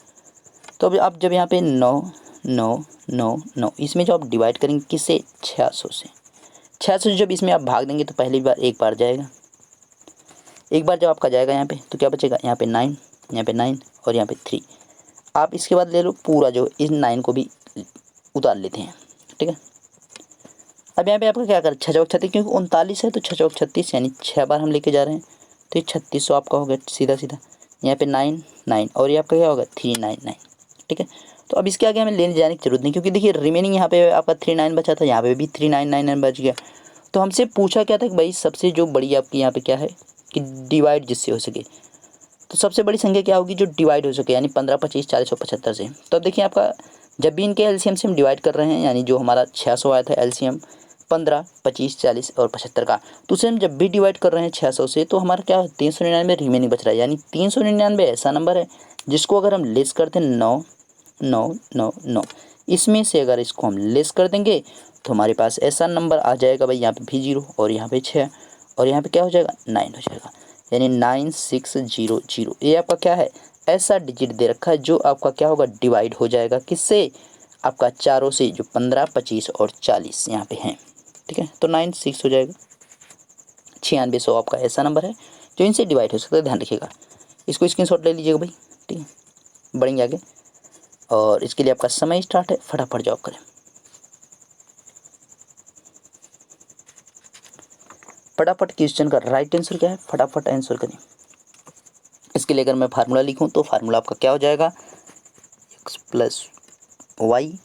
तो अब आप जब यहाँ पे 9 9 9 9 इसमें जो आप डिवाइड करेंगे किससे, 600 से। 600 जब इसमें आप भाग देंगे तो पहली बार एक बार जाएगा, एक बार जब आपका जाएगा यहाँ पे तो क्या बचेगा, यहाँ पे 9 यहाँ पे 9 और यहाँ पे 3। आप इसके बाद ले लो पूरा जो इस 9 को भी उतार लेते हैं, ठीक है। अब यहाँ पे आपका क्या कर 6 चौक 36, क्योंकि 39 है तो 6 चौक 36 यानी 6 बार हम लेके जा रहे हैं, तो ये 3600 आपका हो गया सीधा सीधा। यहाँ पे 9 9 और ये आपका क्या होगा 399, ठीक है। तो अब इसके आगे हमें लेने जाने की जरूरत नहीं, क्योंकि देखिए रिमेनिंग यहाँ पे आपका 39 बचा था, यहाँ पे भी 3999 बच गया। तो हमसे पूछा क्या था कि भाई सबसे जो बड़ी आपकी यहाँ पे क्या है कि डिवाइड जिससे हो सके, तो सबसे बड़ी संख्या क्या होगी जो डिवाइड हो सके, यानी 15 25 40 और 75 से। तो अब देखिए आपका जब भी इनके एलसीएम से हम डिवाइड कर रहे हैं, यानी जो हमारा 600 आया था एलसीएम 15 25 40 और 75 का, तो उसे हम जब भी डिवाइड कर रहे हैं 600 से, तो हमारा क्या 399 रिमेनिंग बच रहा है। यानी 399 ऐसा नंबर है जिसको अगर हम लेस करते हैं 9 9 9 9, इसमें से अगर इसको हम लेस कर देंगे तो हमारे पास ऐसा नंबर आ जाएगा भाई, यहाँ पे भी 0 और यहाँ पे 6 और यहाँ पे क्या हो जाएगा 9 हो जाएगा, यानी 9600। ये आपका क्या है ऐसा डिजिट दे रखा है जो आपका क्या होगा डिवाइड हो जाएगा किससे, आपका चारों से, जो 15 25 और 40 यहाँ पे हैं, ठीक है। तो 96 हो जाएगा, 9600 आपका ऐसा नंबर है जो इनसे डिवाइड हो सकता है, ध्यान रखिएगा। इसको स्क्रीनशॉट ले लीजिएगा भाई, ठीक है। बढ़ेंगे आगे और इसके लिए आपका समय स्टार्ट है, फटाफट जॉब करें। फटाफट क्वेश्चन का राइट आंसर क्या है, फटाफट आंसर करें। इसके लिए अगर मैं फार्मूला लिखूं तो फार्मूला आपका क्या हो जाएगा, x प्लस वाई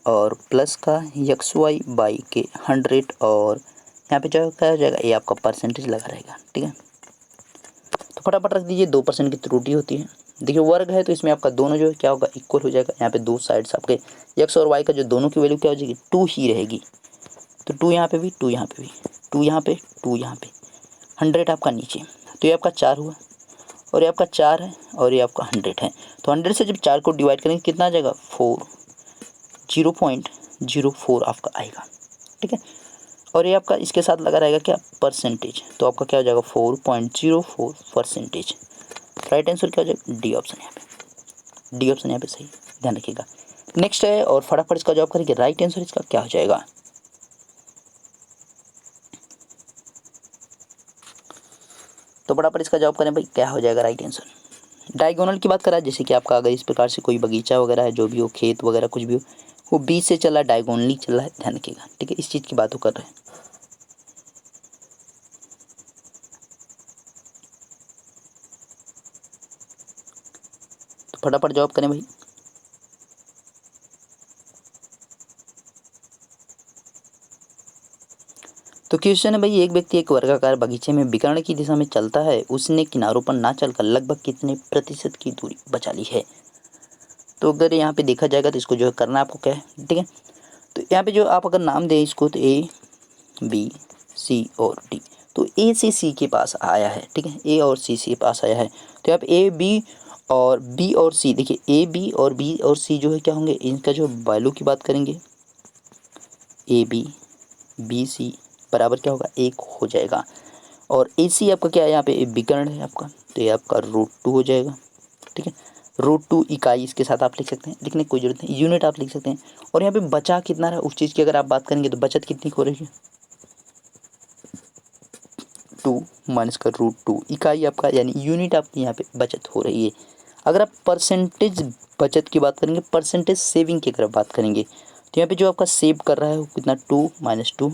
और प्लस का एक्स वाई बाई के 100 और यहाँ पे जो क्या हो जाएगा ये आपका परसेंटेज लगा रहेगा, ठीक है। तो फटाफट रख दीजिए, 2% की त्रुटि होती है। देखिए वर्ग है तो इसमें आपका दोनों जो है क्या होगा इक्वल हो जाएगा। यहाँ पे दो साइड्स आपके एक्स और वाई का जो दोनों की वैल्यू क्या हो जाएगी 2 ही रहेगी। तो 2 यहाँ पे भी, 2 यहाँ पे भी, 2 यहाँ पे, 2 यहाँ पे, 100 आपका नीचे, तो ये आपका 4 हुआ और ये आपका 4 है और ये आपका 100 है। तो 100 से जब 4 को डिवाइड करेंगे कितना आ जाएगा 4, 0.04 आपका आएगा, ठीक है। और ये आपका इसके साथ लगा रहेगा क्या परसेंटेज, तो आपका क्या हो जाएगा 4.04%। राइट आंसर क्या हो जाएगा डी ऑप्शन, यहाँ पे डी ऑप्शन यहाँ पे सही, ध्यान रखिएगा। नेक्स्ट है और फटाफट इसका जवाब करेंगे, राइट आंसर इसका क्या हो जाएगा। तो फटाफट इसका जवाब करें भाई, क्या हो जाएगा राइट आंसर। डायगोनल की बात करा, जैसे कि आपका अगर इस प्रकार से कोई बगीचा वगैरह है, जो भी हो खेत वगैरह कुछ भी हो, वो बीच से चल रहा है, डायगोनली चल रहा है, ध्यान रखिएगा, ठीक है। इस चीज़ की बात कर रहे हैं। तो फटाफट जवाब करें भाई। तो क्वेश्चन है भाई, एक व्यक्ति एक वर्गाकार बगीचे में विकर्ण की दिशा में चलता है, उसने किनारों पर ना चलकर लगभग कितने प्रतिशत की दूरी बचा ली है। तो अगर यहाँ पे देखा जाएगा तो इसको जो है करना आपको क्या है, ठीक है। तो यहाँ पे जो आप अगर नाम दें इसको, तो ए बी सी और डी, तो ए से सी के पास आया है, ठीक है, ए और सी के पास आया है। तो यहाँ पे ए बी और बी और सी, देखिए ए बी और बी और सी जो है क्या होंगे, इनका जो वैल्यू की बात करेंगे, ए बी बी सी बराबर क्या होगा 1 हो जाएगा। और ए सी आपका क्या है, यहाँ पे विकर्ण है आपका, तो ये आपका √2 हो जाएगा, ठीक है। √2 इकाई इसके साथ आप लिख सकते हैं, लिखने की कोई जरूरत नहीं, यूनिट आप लिख सकते हैं। और यहाँ पे बचा कितना रहा उस चीज़ की अगर आप बात करेंगे तो बचत कितनी हो रही है 2 माइनस का √2 इकाई आपका, यानी यूनिट आपकी यहाँ पे बचत हो रही है। अगर आप परसेंटेज बचत की बात करेंगे, परसेंटेज सेविंग की अगर बात करेंगे, तो यहाँ पे जो आपका सेव कर रहा है वो कितना 2 माइनस 2,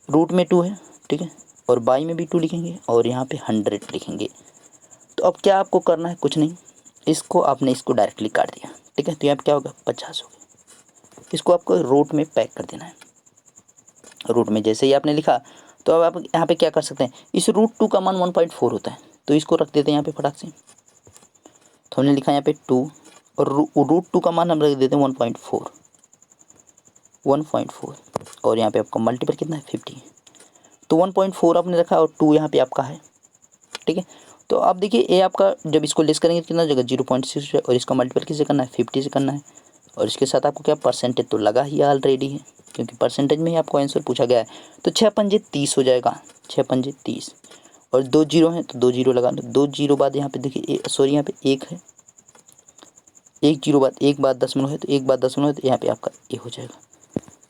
रूट में 2 है, ठीक है, और बाई में भी 2 लिखेंगे और यहाँ पे 100 लिखेंगे। तो अब क्या आपको करना है, कुछ नहीं, इसको आपने इसको डायरेक्टली काट दिया, ठीक है। तो यहाँ पे क्या होगा 50 हो गया। इसको आपको रूट में पैक कर देना है। रूट में जैसे ही आपने लिखा, तो अब आप यहाँ पे क्या कर सकते हैं, इस √2 का मान 1.4 होता है, तो इसको रख देते हैं यहाँ पे फटाक से। तो हमने लिखा यहाँ पे 2 और √2 का मान हम रख देते हैं 1.4 और यहाँ पे आपका मल्टीपल कितना है 50। तो 1.4 आपने रखा और 2 यहाँ पे आपका है, ठीक है। तो आप देखिए ए आपका जब इसको लेस करेंगे कितना जगह 0.6 और इसका मल्टीपल किससे करना है 50 से करना है। और इसके साथ आपको क्या परसेंटेज तो लगा ही ऑलरेडी है, क्योंकि परसेंटेज में ही आपको आंसर पूछा गया है। तो 6 पंजे 30 हो जाएगा, 6 पंजे 30 और 2 जीरो हैं तो 2 जीरो लगा लो, 2 जीरो बाद यहाँ पे देखिए सॉरी यहाँ पे 1 है, 1 जीरो बाद 1 बाद 10 है, तो 1 बाद 10 है, तो यहाँ पे आपका ये हो जाएगा,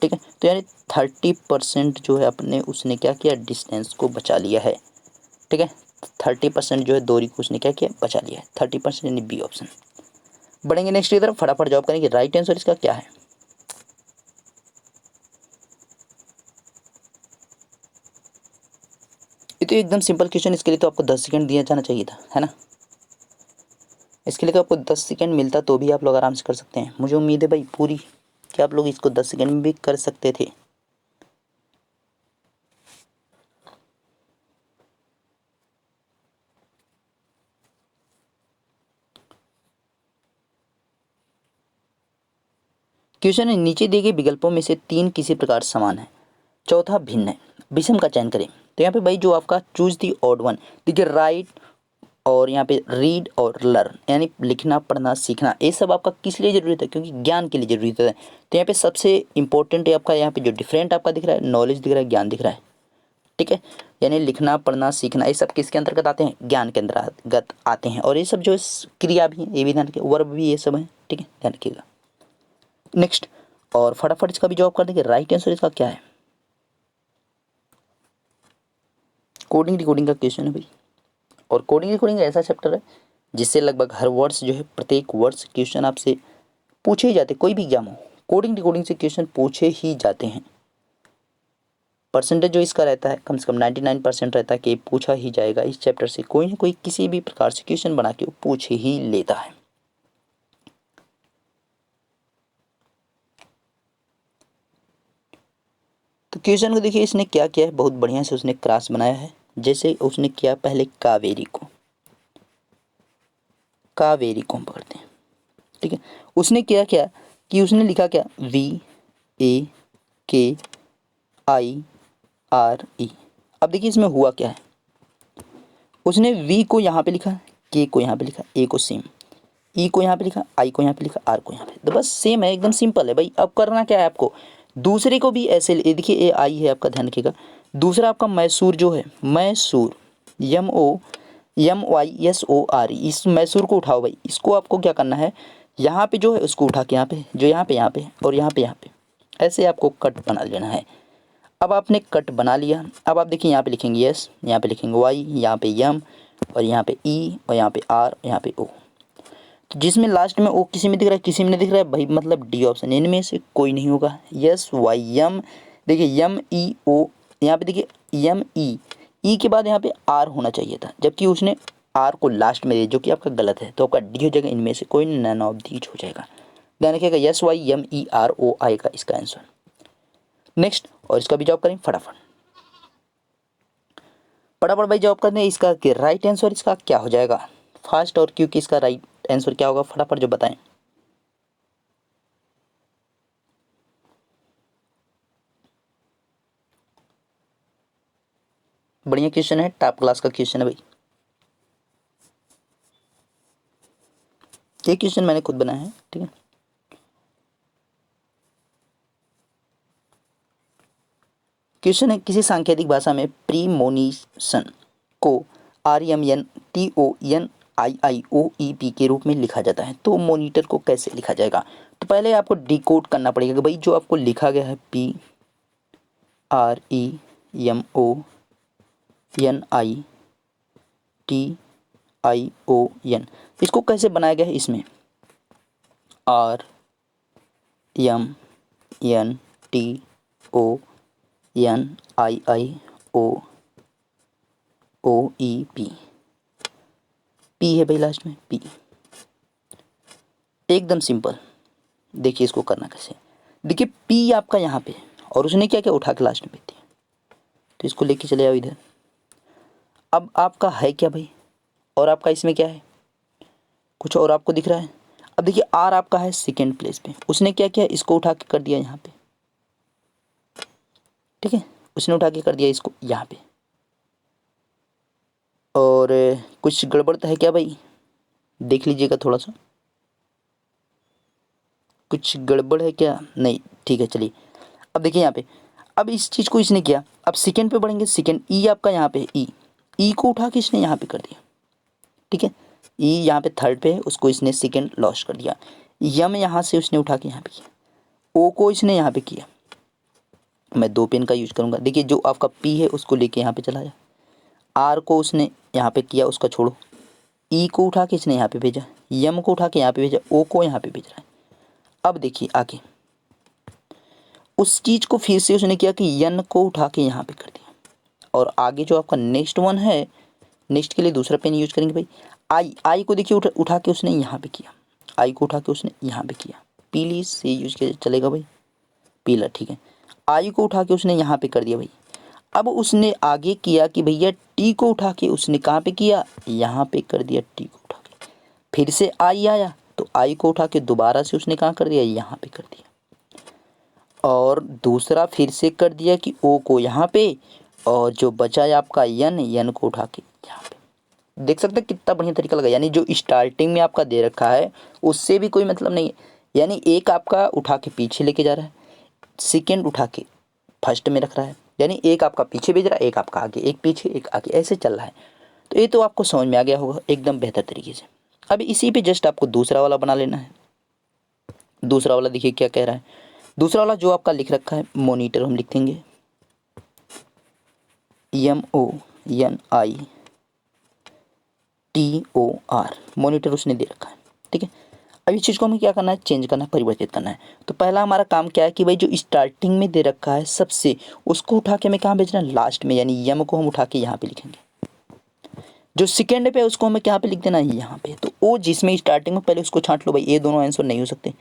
ठीक है। तो यानी 30% जो है अपने उसने क्या किया डिस्टेंस को बचा लिया है, ठीक है। 30% जो है दूरी को उसने क्या किया बचा लिया है, 30% यानी बी ऑप्शन। बढ़ेंगे नेक्स्ट की तरफ, फटाफट जवाब करेंगे, राइट आंसर इसका क्या है। तो एकदम सिंपल क्वेश्चन, इसके लिए तो आपको 10 सेकंड दिया जाना चाहिए था, है ना। इसके लिए तो आपको 10 सेकंड मिलता तो भी आप लोग आराम से कर सकते हैं। मुझे उम्मीद है भाई पूरी कि आप लोग इसको 10 सेकंड में भी कर सकते थे। क्वेश्चन है, नीचे दिए गए विकल्पों में से 3 किसी प्रकार समान है, चौथा भिन्न है, विषम का चयन करें। तो यहाँ पे भाई जो आपका चूज दी ऑड वन, देखिए राइट और यहाँ पे रीड और लर्न यानी लिखना पढ़ना सीखना, ये सब आपका किस लिए जरूरत है, क्योंकि ज्ञान के लिए जरूरत है। तो यहाँ पे सबसे इंपॉर्टेंट है आपका, यहाँ पे जो डिफरेंट आपका दिख रहा है, नॉलेज दिख रहा है, ज्ञान दिख रहा है, ठीक है। यानी लिखना पढ़ना सीखना ये सब किसके अंतर्गत आते हैं, ज्ञान के अंतर्गत आते हैं। और ये सब जो क्रिया भी है ये भी ध्यान रखिए, वर्ब भी ये सब है, ठीक है, ध्यान रखिएगा। नेक्स्ट, और फटाफट इसका भी जवाब कर देंगे। राइट आंसर इसका क्या है, कोडिंग डिकोडिंग का क्वेश्चन है भाई। और कोडिंग डिकोडिंग ऐसा चैप्टर है जिससे लगभग हर वर्ष जो है, प्रत्येक वर्ष क्वेश्चन आपसे पूछे ही जाते, कोई भी एग्जाम हो कोडिंग डिकोडिंग से क्वेश्चन पूछे ही जाते हैं। परसेंटेज जो इसका रहता है कम से कम 99% रहता है कि पूछा ही जाएगा इस चैप्टर से, कोई ना कोई किसी भी प्रकार से क्वेश्चन बना के वो पूछ ही लेता है। तो क्वेश्चन को देखिए इसने क्या किया है, बहुत बढ़िया से उसने क्रॉस बनाया है। जैसे उसने किया पहले कावेरी को हम पकड़ते हैं, ठीक है। उसने किया क्या कि उसने लिखा क्या, VAKIRE। अब देखिए इसमें हुआ क्या है, उसने V को यहाँ पे लिखा, K को यहाँ पे लिखा, A को सेम, E को यहाँ पे लिखा, I को यहाँ पे लिखा, R को यहाँ पे, तो बस सेम है, एकदम सिंपल है भाई। अब करना क्या है आपको, दूसरे को भी ऐसे देखिए, ये आई है आपका, ध्यान रखिएगा। दूसरा आपका मैसूर जो है, मैसूर MOYSORE, इस मैसूर को उठाओ भाई। इसको आपको क्या करना है, यहाँ पे जो है उसको उठा के यहाँ पे, जो यहाँ पे और यहाँ पे ऐसे आपको कट बना लेना है। अब आपने कट बना लिया, अब आप देखिए यहाँ पे लिखेंगे यस, यहाँ पे लिखेंगे वाई, यहाँ पे यम, और यहाँ पे ई, और यहाँ पे आर, यहाँ पे ओ। तो जिसमें लास्ट में ओ किसी में दिख रहा है, किसी में नहीं दिख रहा है भाई, मतलब डी ऑप्शन, इनमें से कोई नहीं होगा। यस वाई यम, देखिए यम ई ओ, यहाँ पे देखिए यम ई के बाद यहाँ पे आर होना चाहिए था, जबकि उसने आर को लास्ट में दिया, जो कि आपका गलत है। तो आपका डी हो जाएगा, इनमें से कोई नन ऑफ दीज हो जाएगा। ध्यान रखिएगा, यस वाई यम ई आर ओ आएगा इसका आंसर। नेक्स्ट, और इसका भी जवाब करें फटाफट भाई जवाब करने इसका कि राइट आंसर इसका क्या हो जाएगा फास्ट, और क्योंकि इसका राइट आंसर क्या होगा फटाफट जो बताएं। बढ़िया क्वेश्चन है, टॉप क्लास का क्वेश्चन है भाई। ये क्वेश्चन मैंने खुद बनाया है, ठीक है। क्वेश्चन है, किसी सांकेतिक भाषा में प्रीमोनिशन को REMNTONIIOEP के रूप में लिखा जाता है, तो मॉनिटर को कैसे लिखा जाएगा। तो पहले आपको डिकोड करना पड़ेगा कि भाई जो आपको लिखा गया है PREMONITION, इसको कैसे बनाया गया है, इसमें REMNTONIIOEP, पी है भाई लास्ट में, पी। एकदम सिंपल, देखिए इसको करना कैसे। देखिए पी आपका यहाँ पे, और उसने क्या क्या उठा के लास्ट में दिया, तो इसको लेके चले आओ इधर। अब आपका है क्या भाई, और आपका इसमें क्या है, कुछ और आपको दिख रहा है। अब देखिए आर आपका है सेकेंड प्लेस पे, उसने क्या किया, इसको उठा के कर दिया यहाँ पे, ठीक है, उसने उठा के कर दिया इसको यहाँ पे। और कुछ गड़बड़ तो है क्या भाई, देख लीजिएगा थोड़ा सा, कुछ गड़बड़ है क्या, नहीं, ठीक है चलिए। अब देखिए यहाँ पे, अब इस चीज़ को इसने किया, अब सेकेंड पे बढ़ेंगे, सेकेंड ई आपका यहाँ पे, ई को उठा के इसने यहाँ पे कर दिया, ठीक है। ई यहाँ पे थर्ड पे है, उसको इसने सेकेंड लॉस्ट कर दिया। यम यहाँ से उसने उठा के यहाँ पे किया, ओ को इसने यहाँ पे किया, मैं 2 पेन का यूज करूँगा। देखिए जो आपका पी है उसको लेके यहाँ पे चला जाए, आर को उसने यहाँ पे किया, उसका छोड़ो, ई को उठा के इसने यहाँ पे भेजा, यम को उठा के यहाँ पे भेजा, ओ को यहाँ पे भेज रहा है। अब देखिए आगे उस चीज़ को फिर से उसने किया कि यन को उठा के यहाँ पे कर दिया। और आगे जो आपका नेक्स्ट वन है, नेक्स्ट के लिए दूसरा पेन यूज करेंगे भाई। आई को देखिए उठा के उसने यहाँ पे किया, आई को उठा के उसने यहाँ पे किया, पीली से यूज किया चलेगा भाई, पीला ठीक है। आई को उठा के उसने यहाँ पे कर दिया भाई। अब उसने आगे किया कि भैया टी को उठा के उसने कहाँ पे किया, यहाँ पे कर दिया टी को उठा के। फिर से आई आया तो आई को उठा के दोबारा से उसने कहाँ कर दिया, यहाँ पे कर दिया। और दूसरा फिर से कर दिया कि ओ को यहाँ पे, और जो बचा है आपका यन को उठा के यहाँ पे। देख सकते हैं कितना बढ़िया तरीका लगा। यानी जो स्टार्टिंग में आपका दे रखा है उससे भी कोई मतलब नहीं है। यानी एक आपका उठा के पीछे लेके जा रहा है, सेकेंड उठा के फर्स्ट में रख रहा है, यानी एक आपका पीछे भेज रहा है, एक आपका आगे, एक पीछे एक आगे, ऐसे चल रहा है। तो ये तो आपको समझ में आ गया होगा एकदम बेहतर तरीके से। अब इसी पे जस्ट आपको दूसरा वाला बना लेना है। दूसरा वाला देखिए क्या कह रहा है। दूसरा वाला जो आपका लिख रखा है मॉनिटर, हम लिख देंगे MONITOR, मॉनिटर उसने दे रखा है, ठीक है। अब इस चीज़ को हमें क्या करना है, चेंज करना है, परिवर्तित करना है। तो पहला हमारा काम क्या है कि भाई जो स्टार्टिंग में दे रखा है सबसे, उसको उठा के हमें कहाँ भेजना है, लास्ट में, यानी यम को हम उठा के यहाँ पे लिखेंगे। जो सेकेंड पे उसको हमें कहाँ पे लिख देना है, यहाँ पे। तो वो जिसमें स्टार्टिंग में, पहले उसको छांट लो भाई, ये दोनों आंसर नहीं हो सकते,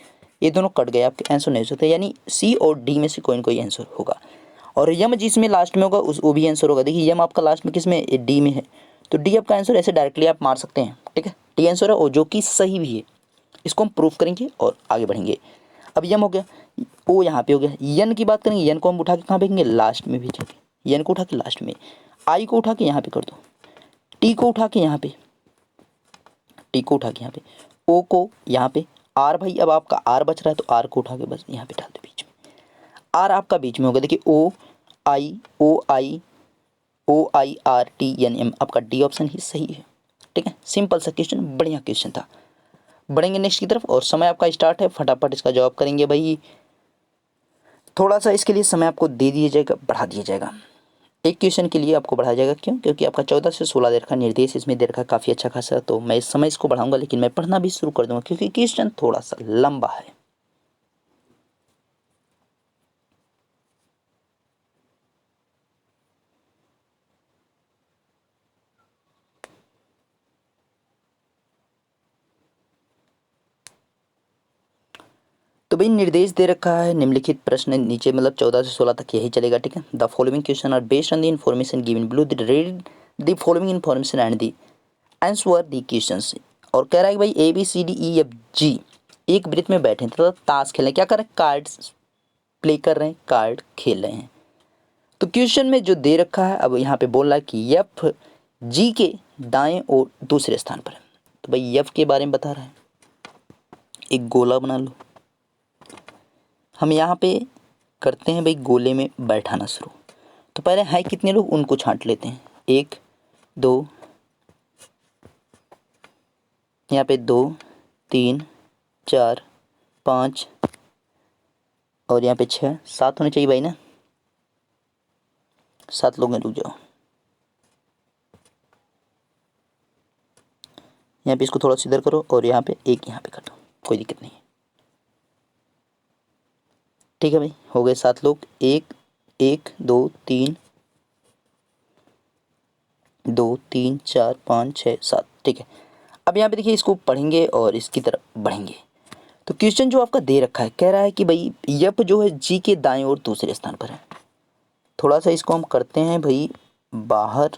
ये दोनों कट गए, आपके आंसर नहीं हो सकते, यानी सी और डी में से कोई ना कोई आंसर होगा। और यम जिसमें लास्ट में होगा वो भी आंसर होगा। देखिए यम आपका लास्ट में किस में, डी में है, तो डी आपका आंसर ऐसे डायरेक्टली आप मार सकते हैं, ठीक है। डी आंसर है और जो कि सही भी है। इसको हम प्रूफ करेंगे और आगे बढ़ेंगे। अब यम हो गया, ओ यहाँ पे हो गया। यन की बात करेंगे, यन को हम उठा के कहाँ भेजेंगे, लास्ट में भेजेंगे। यन को उठा के लास्ट में, आई को उठा के यहाँ पे कर दो, टी को उठा के यहाँ पे, टी को उठा के यहाँ पे, ओ को यहाँ पे, आर भाई अब आपका आर बच रहा है तो आर को उठा के बस यहाँ पे डाल दो बीच में। आर आपका बीच में होगा, देखिए OIRTNM, आपका डी ऑप्शन ही सही है, ठीक है। सिंपल सा क्वेश्चन, बढ़िया क्वेश्चन था। बढ़ेंगे नेक्स्ट की तरफ और समय आपका स्टार्ट है, फटाफट इसका जवाब करेंगे भाई। थोड़ा सा इसके लिए समय आपको दे दिया जाएगा, बढ़ा दिया जाएगा। एक क्वेश्चन के लिए आपको बढ़ाया जाएगा, क्यों, क्योंकि आपका 14 से 16 देर का निर्देश इसमें दे रखा काफ़ी अच्छा खासा। तो मैं इस समय इसको बढ़ाऊंगा, लेकिन मैं पढ़ना भी शुरू कर दूंगा क्योंकि क्वेश्चन थोड़ा सा लंबा है। तो भाई निर्देश दे रखा है, निम्नलिखित प्रश्न नीचे, मतलब 14 से 16 तक यही चलेगा, ठीक है। The following question are based on the information given below, read the following information and the answer the questions. और कह रहा है कि भाई ABCDEFG एक वृत्त में बैठे तथा ताश खेल रहे हैं। क्या कर रहे हैं, कार्ड्स प्ले कर रहे हैं, कार्ड खेल रहे हैं। तो क्वेश्चन में जो दे रखा है, अब यहाँ पे बोल रहा है कि एफ जी के दाएं और दूसरे स्थान पर है। तो भाई एफ के बारे में बता रहा है। एक गोला बना लो, हम यहाँ पे करते हैं भाई गोले में बैठाना शुरू। तो पहले है कितने लोग उनको छांट लेते हैं, 1 2, यहाँ पे 2 3 4 5 और यहाँ पे 6 7 होने चाहिए भाई ना, 7 लोग हैं, रुक जाओ। यहाँ पे इसको थोड़ा सा इधर करो और यहाँ पे एक यहाँ पे कर दो, कोई दिक्कत नहीं है, ठीक है भाई। हो गए 7 लोग, 1 1 2 3 2 3 4 5 6 7, ठीक है। अब यहाँ पे देखिए इसको पढ़ेंगे और इसकी तरफ बढ़ेंगे। तो क्वेश्चन जो आपका दे रखा है, कह रहा है कि भाई यप जो है जी के दाएं और दूसरे स्थान पर है। थोड़ा सा इसको हम करते हैं भाई बाहर,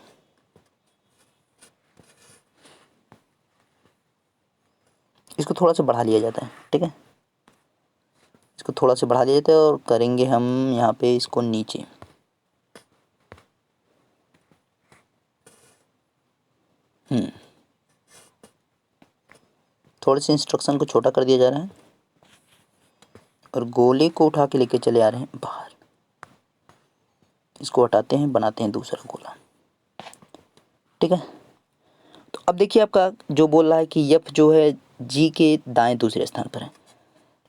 इसको थोड़ा सा बढ़ा लिया जाता है, ठीक है। इसको थोड़ा सा बढ़ा लिया जाता है और करेंगे हम यहाँ पे इसको नीचे। थोड़े से इंस्ट्रक्शन को छोटा कर दिया जा रहा है और गोले को उठा के लेके चले आ रहे हैं बाहर। इसको हटाते हैं, बनाते हैं दूसरा गोला, ठीक है। तो अब देखिए आपका जो बोल रहा है कि यफ जो है जी के दाएं दूसरे स्थान पर है।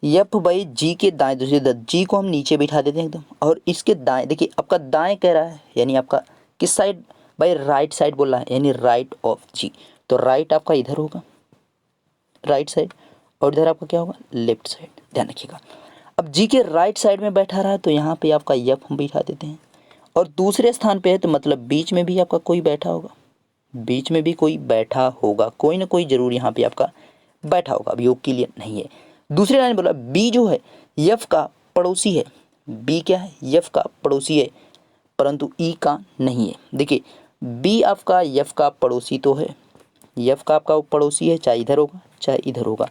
यफ भाई जी के दाएं दूसरे, जी को हम नीचे बिठा देते हैं एकदम, और इसके दाएं देखिए आपका दाएं कह रहा है, यानी आपका किस साइड भाई, राइट साइड बोल रहा है, यानी राइट ऑफ जी। तो राइट आपका इधर होगा, राइट साइड, और इधर आपका क्या होगा, लेफ्ट साइड, ध्यान रखिएगा। अब जी के राइट साइड में बैठा रहा है तो यहाँ पे आपका यफ हम बिठा देते हैं, और दूसरे स्थान पे है तो मतलब बीच में भी आपका कोई बैठा होगा, बीच में भी कोई बैठा होगा, कोई ना कोई जरूर यहाँ पे आपका बैठा होगा। अब योग क्लियर नहीं है। दूसरी लाइन बोला बी जो है यफ का पड़ोसी है, बी क्या है यफ का पड़ोसी है परंतु ई का नहीं है। देखिए बी आपका यफ का पड़ोसी तो है, यफ का आपका पड़ोसी है, चाहे इधर होगा चाहे इधर होगा,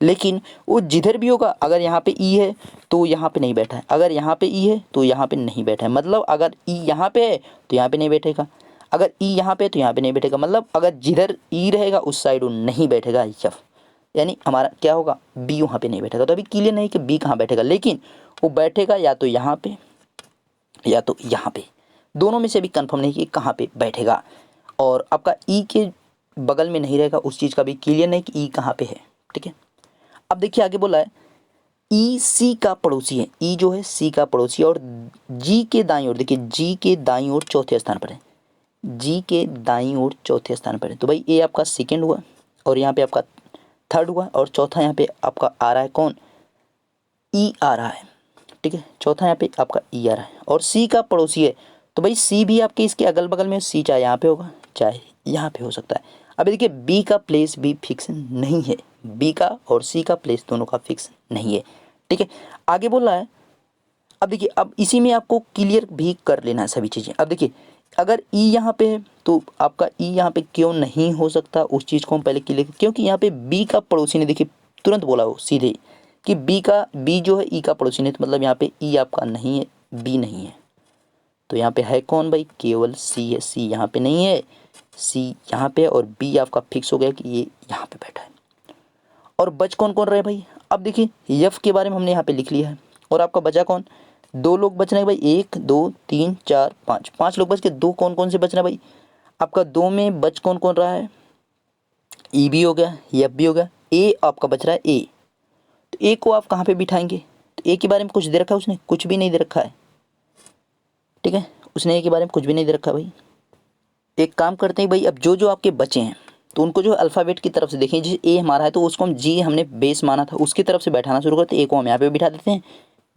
लेकिन वो जिधर भी होगा अगर यहाँ पे ई है तो यहाँ पे नहीं बैठा है, अगर यहाँ पे ई है तो यहाँ पे नहीं बैठा है, मतलब अगर ई यहाँ पे है तो यहाँ पे नहीं बैठेगा, अगर ई यहाँ पे तो यहाँ पे नहीं बैठेगा, मतलब अगर जिधर ई रहेगा उस साइड वो नहीं बैठेगा यफ, यानी हमारा क्या होगा बी वहाँ पे नहीं बैठेगा। तो अभी क्लियर नहीं कि बी कहाँ बैठेगा, लेकिन वो बैठेगा या तो यहाँ पे या तो यहाँ पे, दोनों में से भी कंफर्म नहीं कि कहाँ पे बैठेगा। और आपका ई के बगल में नहीं रहेगा, उस चीज़ का भी क्लियर नहीं कि ई कहाँ पे है। ठीक है, अब देखिए आगे बोला है ई सी का पड़ोसी है, ई जो है सी का पड़ोसी है और जी के दाईं ओर, देखिए जी के दाईं ओर चौथे स्थान पर है, जी के दाईं ओर चौथे स्थान पर है। तो भाई ए आपका सेकेंड हुआ और यहाँ पे आपका थर्ड हुआ और चौथा यहाँ पे आपका आ रहा है कौन, ई आ रहा है। ठीक है, चौथा यहाँ पे आपका ई आ रहा है और सी का पड़ोसी है तो भाई सी भी आपके इसके अगल बगल में, सी चाहे यहाँ पे होगा चाहे यहाँ पे हो सकता है। अब देखिए बी का प्लेस भी फिक्स नहीं है, बी का और सी का प्लेस दोनों का फिक्स नहीं है। ठीक है, आगे बोल रहा है, अब देखिए अब इसी में आपको क्लियर भी कर लेना है सभी चीज़ें। अब देखिए अगर ई यहाँ पे है तो आपका ई यहाँ पे क्यों नहीं हो सकता, उस चीज़ को हम पहले क्लियर, क्योंकि यहाँ पे बी का पड़ोसी ने, देखिए तुरंत बोला वो सीधे कि बी जो है ई का पड़ोसी ने, तो मतलब यहाँ पे ई आपका नहीं है, बी नहीं है, तो यहाँ पे है कौन भाई, केवल सी है। सी यहाँ पे नहीं है, सी यहाँ पे और बी आपका फिक्स हो गया कि ये यहाँ पे बैठा है। और बच कौन कौन रहे भाई, अब देखिए यफ के बारे में हमने यहाँ पे लिख लिया है और आपका बचा कौन, दो लोग बच रहे हैं भाई, एक दो तीन चार पाँच, पाँच लोग बच के, दो कौन कौन से बच रहे हैं भाई, आपका दो में बच कौन कौन रहा है, ई भी हो गया यफ भी हो गया, ए आपका बच रहा है ए, तो ए को आप कहाँ पे बिठाएंगे, तो ए के बारे में कुछ दे रखा है उसने, कुछ भी नहीं दे रखा है। ठीक है, उसने ए के बारे में कुछ भी नहीं दे रखा भाई। एक काम करते हैं भाई, अब जो जो आपके बचे हैं तो उनको जो अल्फ़ाबेट की तरफ से देखें, जैसे ए हमारा है तो उसको हम जी हमने बेस माना था उसकी तरफ से बैठाना शुरू करते हैं, ए को हम यहाँ पे बिठा देते हैं,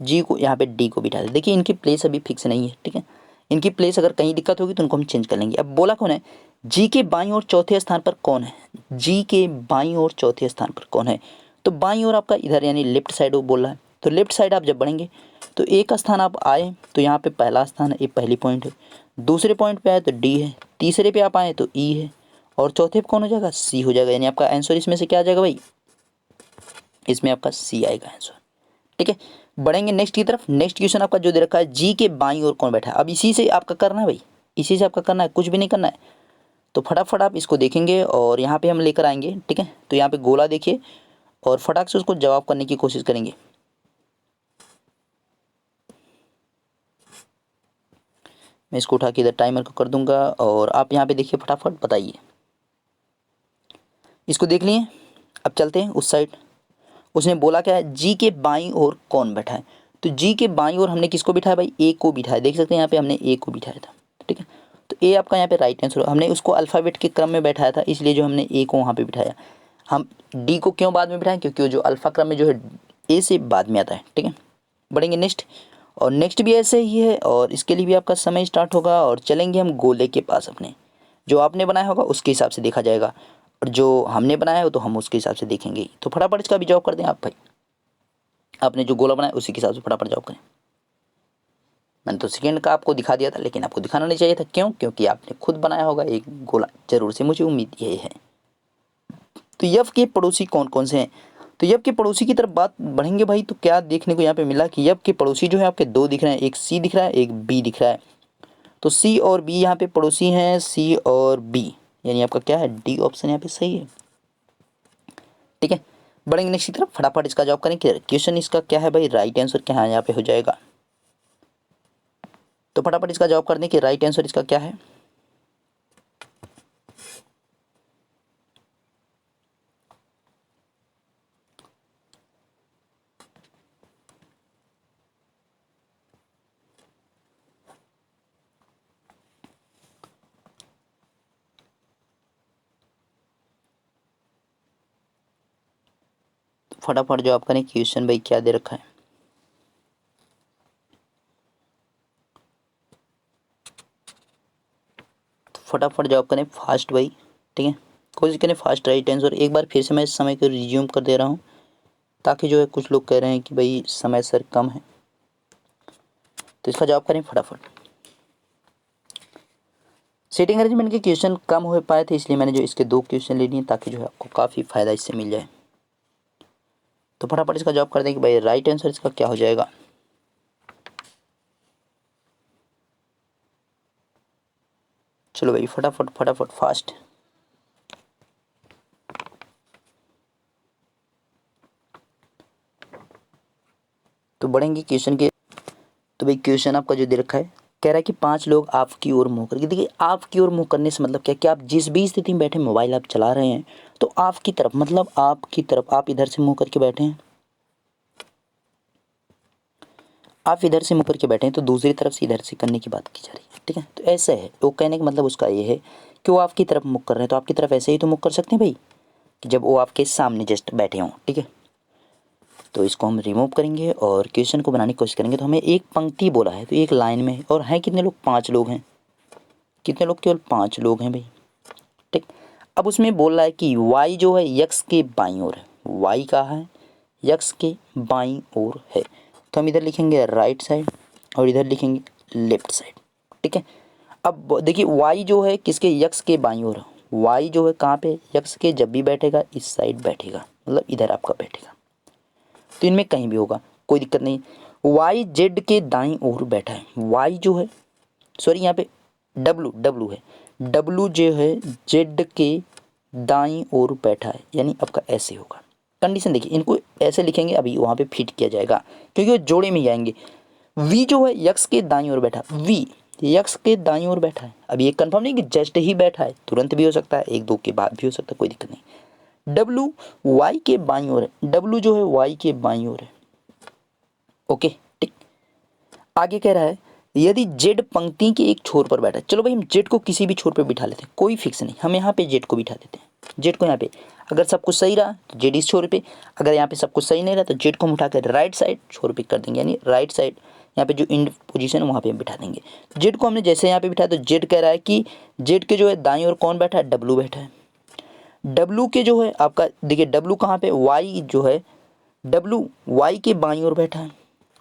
जी को यहाँ पे डी को बिठा देते हैं। देखिए इनकी प्लेस अभी फिक्स नहीं है। ठीक है, इनकी प्लेस अगर कहीं दिक्कत होगी तो उनको हम चेंज कर लेंगे। अब बोला कौन है, जी के बाईं ओर चौथे स्थान पर कौन है, जी के बाईं ओर चौथे स्थान पर कौन है, तो बाईं ओर आपका इधर यानी लेफ्ट साइड वो बोल रहा है, तो लेफ्ट साइड आप जब बढ़ेंगे तो ए का स्थान आप आए तो यहाँ पे पहला स्थान है, ये पहली पॉइंट है, दूसरे पॉइंट पे आए तो डी है, तीसरे पे आप आए तो ई है और चौथे पे कौन हो जाएगा, सी हो जाएगा, यानी आपका आंसर इसमें से क्या आ जाएगा भाई, इसमें आपका सी आएगा आंसर। ठीक है, बढ़ेंगे नेक्स्ट की तरफ। नेक्स्ट क्वेश्चन आपका जो दे रखा है जी के बाईं ओर कौन बैठा है, अब इसी से आपका करना है भाई, इसी से आपका करना है, कुछ भी नहीं करना है। तो फटाफट आप इसको देखेंगे और यहाँ पे हम लेकर आएंगे। ठीक है, तो यहाँ पे गोला देखिए और फटाक से उसको जवाब करने की कोशिश करेंगे। मैं इसको उठा के इधर टाइमर को कर दूंगा और आप यहाँ पे देखिए फटाफट बताइए। इसको देख लिए, अब चलते हैं उस साइड। उसने बोला क्या है, जी के बाईं ओर कौन बैठा है, तो जी के बाईं ओर हमने किसको बिठाया भाई, ए को बिठाया, देख सकते हैं यहाँ पे हमने ए को बिठाया था। ठीक है, तो ए आपका यहाँ पे राइट आंसर, हमने उसको अल्फ़ाबेट के क्रम में बैठाया था इसलिए जो हमने ए को वहाँ पे बिठाया। हम डी को क्यों बाद में बिठाएं, क्योंकि वो जो अल्फ़ा क्रम में जो है ए से बाद में आता है। ठीक है, बढ़ेंगे नेक्स्ट, और नेक्स्ट भी ऐसे ही है और इसके लिए भी आपका समय स्टार्ट होगा और चलेंगे हम गोले के पास अपने, जो आपने बनाया होगा उसके हिसाब से देखा जाएगा और जो हमने बनाया हो तो हम उसके हिसाब से देखेंगे। तो फटाफट इसका भी जवाब कर दें आप भाई, आपने जो गोला बनाया उसी के हिसाब से फटाफट जवाब करें। मैंने तो सेकेंड का आपको दिखा दिया था लेकिन आपको दिखाना नहीं चाहिए था, क्यों, क्योंकि आपने खुद बनाया होगा एक गोला जरूर से, मुझे उम्मीद यही है। तो यफ के पड़ोसी कौन कौन से हैं, तो यफ के पड़ोसी की तरफ बात बढ़ेंगे भाई, तो क्या देखने को यहाँ पे मिला कि यफ के पड़ोसी जो है आपके दो दिख रहे हैं, एक सी दिख रहा है एक बी दिख रहा है। तो सी और बी यहाँ पे पड़ोसी हैं, सी और बी, यानी आपका क्या है, डी ऑप्शन यहाँ पे सही है। ठीक है, बढ़ेंगे नेक्स्ट की तरफ, फटाफट इसका जवाब करें। क्वेश्चन इसका क्या है भाई, राइट आंसर क्या है यहाँ पे हो जाएगा, तो फटाफट इसका जवाब कर दें कि राइट आंसर इसका क्या है। फटाफट जवाब करें, क्वेश्चन भाई क्या दे रखा है। फटाफट जवाब करें फास्ट भाई, ठीक है, कोशिश करें फास्ट राइट आंसर। एक बार फिर से मैं इस समय को रिज्यूम कर दे रहा हूँ ताकि जो है कुछ लोग कह रहे हैं कि भाई समय सर कम है, तो इसका जवाब करें फटाफट। सीटिंग अरेंजमेंट के क्वेश्चन कम हो पाए थे इसलिए मैंने जो इसके 2 क्वेश्चन ले लिए ताकि जो है आपको काफ़ी फ़ायदा इससे मिल जाए। तो फटाफट इसका जवाब कर दें कि भाई राइट आंसर इसका क्या हो जाएगा। चलो भाई फटाफट फटाफट फास्ट। तो बढ़ेंगे क्वेश्चन के। तो भाई क्वेश्चन आपका जो दे रखा है, कह रहा है कि 5 लोग आपकी ओर मुंह करके, देखिए आपकी ओर मुंह करने से मतलब क्या, कि आप जिस भी स्थिति में बैठे मोबाइल आप चला रहे हैं तो आपकी तरफ, मतलब आपकी तरफ, आप इधर से मुंह करके बैठे हैं, आप इधर से मुंह करके बैठे हैं तो दूसरी तरफ से इधर से करने की बात की जा रही है, ठीक है। तो ऐसा है, वो कहने का मतलब उसका ये है कि वो आपकी तरफ मुख कर रहे हैं तो आपकी तरफ ऐसे ही तो मुख कर सकते हैं भाई, कि जब वो आपके सामने जस्ट बैठे हों, ठीक है। तो इसको हम रिमूव करेंगे और क्वेश्चन को बनाने की कोशिश करेंगे। तो हमें एक पंक्ति बोला है तो एक लाइन में, और हैं कितने लोग, 5 लोग हैं। कितने लोग, केवल 5 लोग हैं भाई, ठीक। अब उसमें बोल रहा है कि y जो है x के बाईं ओर है, y कहाँ है, x के बाईं ओर है। तो हम इधर लिखेंगे राइट साइड और इधर लिखेंगे लेफ्ट साइड, ठीक है। अब देखिए y जो है किसके, x के बाईं ओर, y जो है कहाँ पे, x के जब भी बैठेगा इस साइड बैठेगा, मतलब इधर आपका बैठेगा, तो इनमें कहीं भी होगा कोई दिक्कत नहीं। y z के दाईं ओर बैठा है, y जो है, सॉरी यहाँ पे w है, w जो है z के दाईं ओर बैठा है, यानी आपका ऐसे होगा। कंडीशन देखिए, इनको ऐसे लिखेंगे अभी वहाँ पे फिट किया जाएगा क्योंकि वो जोड़े में जाएंगे। v जो है x के दाईं ओर बैठा, v x के दाईं ओर बैठा है। अभी ये कंफर्म नहीं कि जस्ट ही बैठा है, तुरंत भी हो सकता है, 1-2 के बाद भी हो सकता है, कोई दिक्कत नहीं। w y के बाईं ओर है, w जो है y के बाईं ओर है, ओके ठीक। आगे कह रहा है यदि z पंक्ति के एक छोर पर बैठा है, चलो भाई हम z को किसी भी छोर पर बिठा लेते हैं, कोई फिक्स नहीं, हम यहाँ पे z को बिठा देते हैं। z को यहाँ पे अगर सब कुछ सही रहा तो z इस छोर पे, अगर यहाँ पे सब कुछ सही नहीं रहा तो z को हम उठा कर राइट साइड छोर पे कर देंगे, यानी राइट साइड यहाँ पे जो इंड पोजीशन है वहाँ पे हम बिठा देंगे। z को हमने जैसे यहाँ पे बिठाया तो z कह रहा है कि z के जो है दाईं ओर कौन बैठा है, w बैठा है। w के जो है आपका देखिए w कहाँ पे, y जो है w y के बाईं ओर बैठा है,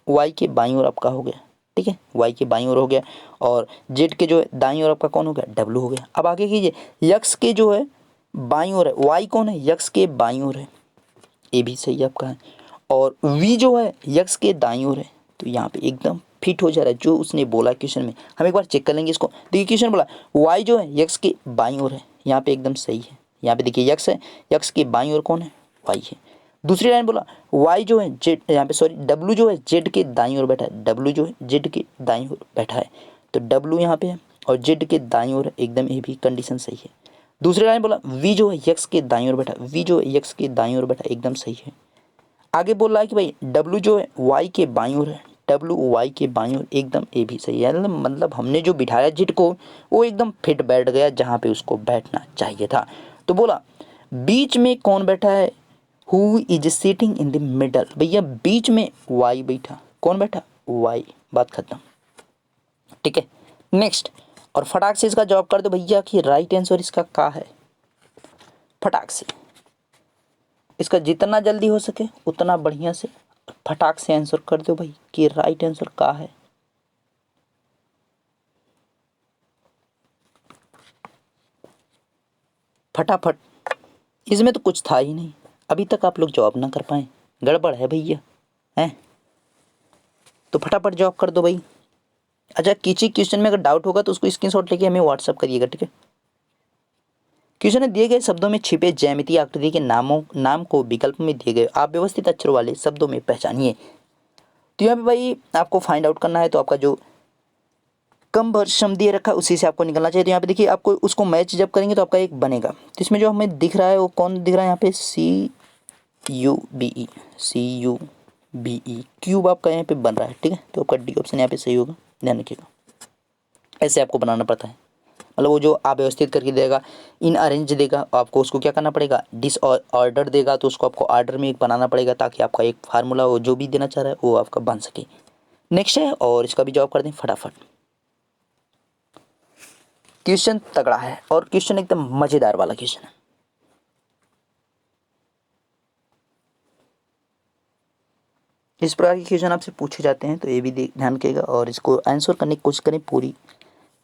y के बाईं ओर आपका हो गया, ठीक है, y के बाईं ओर हो गया। और z के जो है दाईं ओर आपका कौन हो गया, w हो गया। अब आगे कीजिए x के जो है बाईं ओर है, y कौन है, x के बाईं ओर है, ये भी सही आपका है। और v जो है x के दाईं ओर है, तो यहाँ पे एकदम फिट हो जा रहा है जो उसने बोला क्वेश्चन में। हम एक बार चेक कर लेंगे इसको। देखिए क्वेश्चन बोला y जो है x के बाईं ओर है, यहाँ पे एकदम सही है। यहाँ पे देखिए x है, x के बाईं ओर कौन है, y है। दूसरी लाइन बोला y जो है z, यहाँ पे सॉरी w जो है z के दाईं ओर बैठा है, w जो है z के दाईं ओर बैठा है, तो w यहाँ पे है और z के दाईं ओर एकदम, ये भी कंडीशन सही है। दूसरी लाइन बोला v जो है x के दाईं ओर बैठा, v जो है x के दाईं ओर बैठा, एकदम सही है। आगे बोल रहा है कि भाई w जो है y के बाईं ओर है, w y के बाईं ओर, एकदम ये भी सही है। मतलब हमने जो बिठाया जिट को वो एकदम फिट बैठ गया जहाँ पे उसको बैठना चाहिए था। तो बोला बीच में कौन बैठा है, who is sitting in the middle, भैया बीच में y बैठा, कौन बैठा, y, बात खत्म, ठीक है। नेक्स्ट, और फटाक से इसका जवाब कर दो भैया कि राइट आंसर इसका क्या है। फटाक से इसका जितना जल्दी हो सके उतना बढ़िया से फटाक से आंसर कर दो भाई कि राइट आंसर क्या है। फटाफट, इसमें तो कुछ था ही नहीं, अभी तक आप लोग जवाब ना कर पाए, गड़बड़ है भैया, हैं। तो फटाफट जवाब कर दो भाई। अच्छा किसी क्वेश्चन में अगर डाउट होगा तो उसको स्क्रीनशॉट लेके हमें व्हाट्सअप करिएगा, ठीक है। क्वेश्चन में दिए गए शब्दों में छिपे ज्यामितीय आकृति के नाम को विकल्प में दिए गए आप व्यवस्थित अक्षरों वाले शब्दों में पहचानिए। तो यहाँ पे भाई आपको फाइंड आउट करना है, तो आपका जो कम वर्षम दिए रखा है उसी से आपको निकलना चाहिए। तो यहाँ पे देखिए आपको उसको मैच जब करेंगे तो आपका एक बनेगा। तो इसमें जो हमें दिख रहा है वो कौन दिख रहा है, यहाँ पे CUBE क्यूब आपका यहाँ पे बन रहा है, ठीक है। तो आपका डी ऑप्शन यहाँ पे सही होगा, ध्यान रखिएगा। ऐसे आपको बनाना पड़ता है, मतलब वो जो अव्यवस्थित करके देगा, इन अरेंज देगा, आपको उसको क्या करना पड़ेगा, डिसऑर्डर देगा तो उसको आपको ऑर्डर में एक बनाना पड़ेगा ताकि आपका एक फार्मूला वो जो भी देना चाह रहा है वो आपका बन सके। नेक्स्ट है, और इसका भी जवाब कर दें फटाफट। क्वेश्चन तगड़ा है और क्वेश्चन एकदम मजेदार वाला क्वेश्चन है। इस प्रकार के क्वेश्चन आपसे पूछे जाते हैं तो ये भी ध्यान रखिएगा और इसको आंसर करने की कोशिश करें पूरी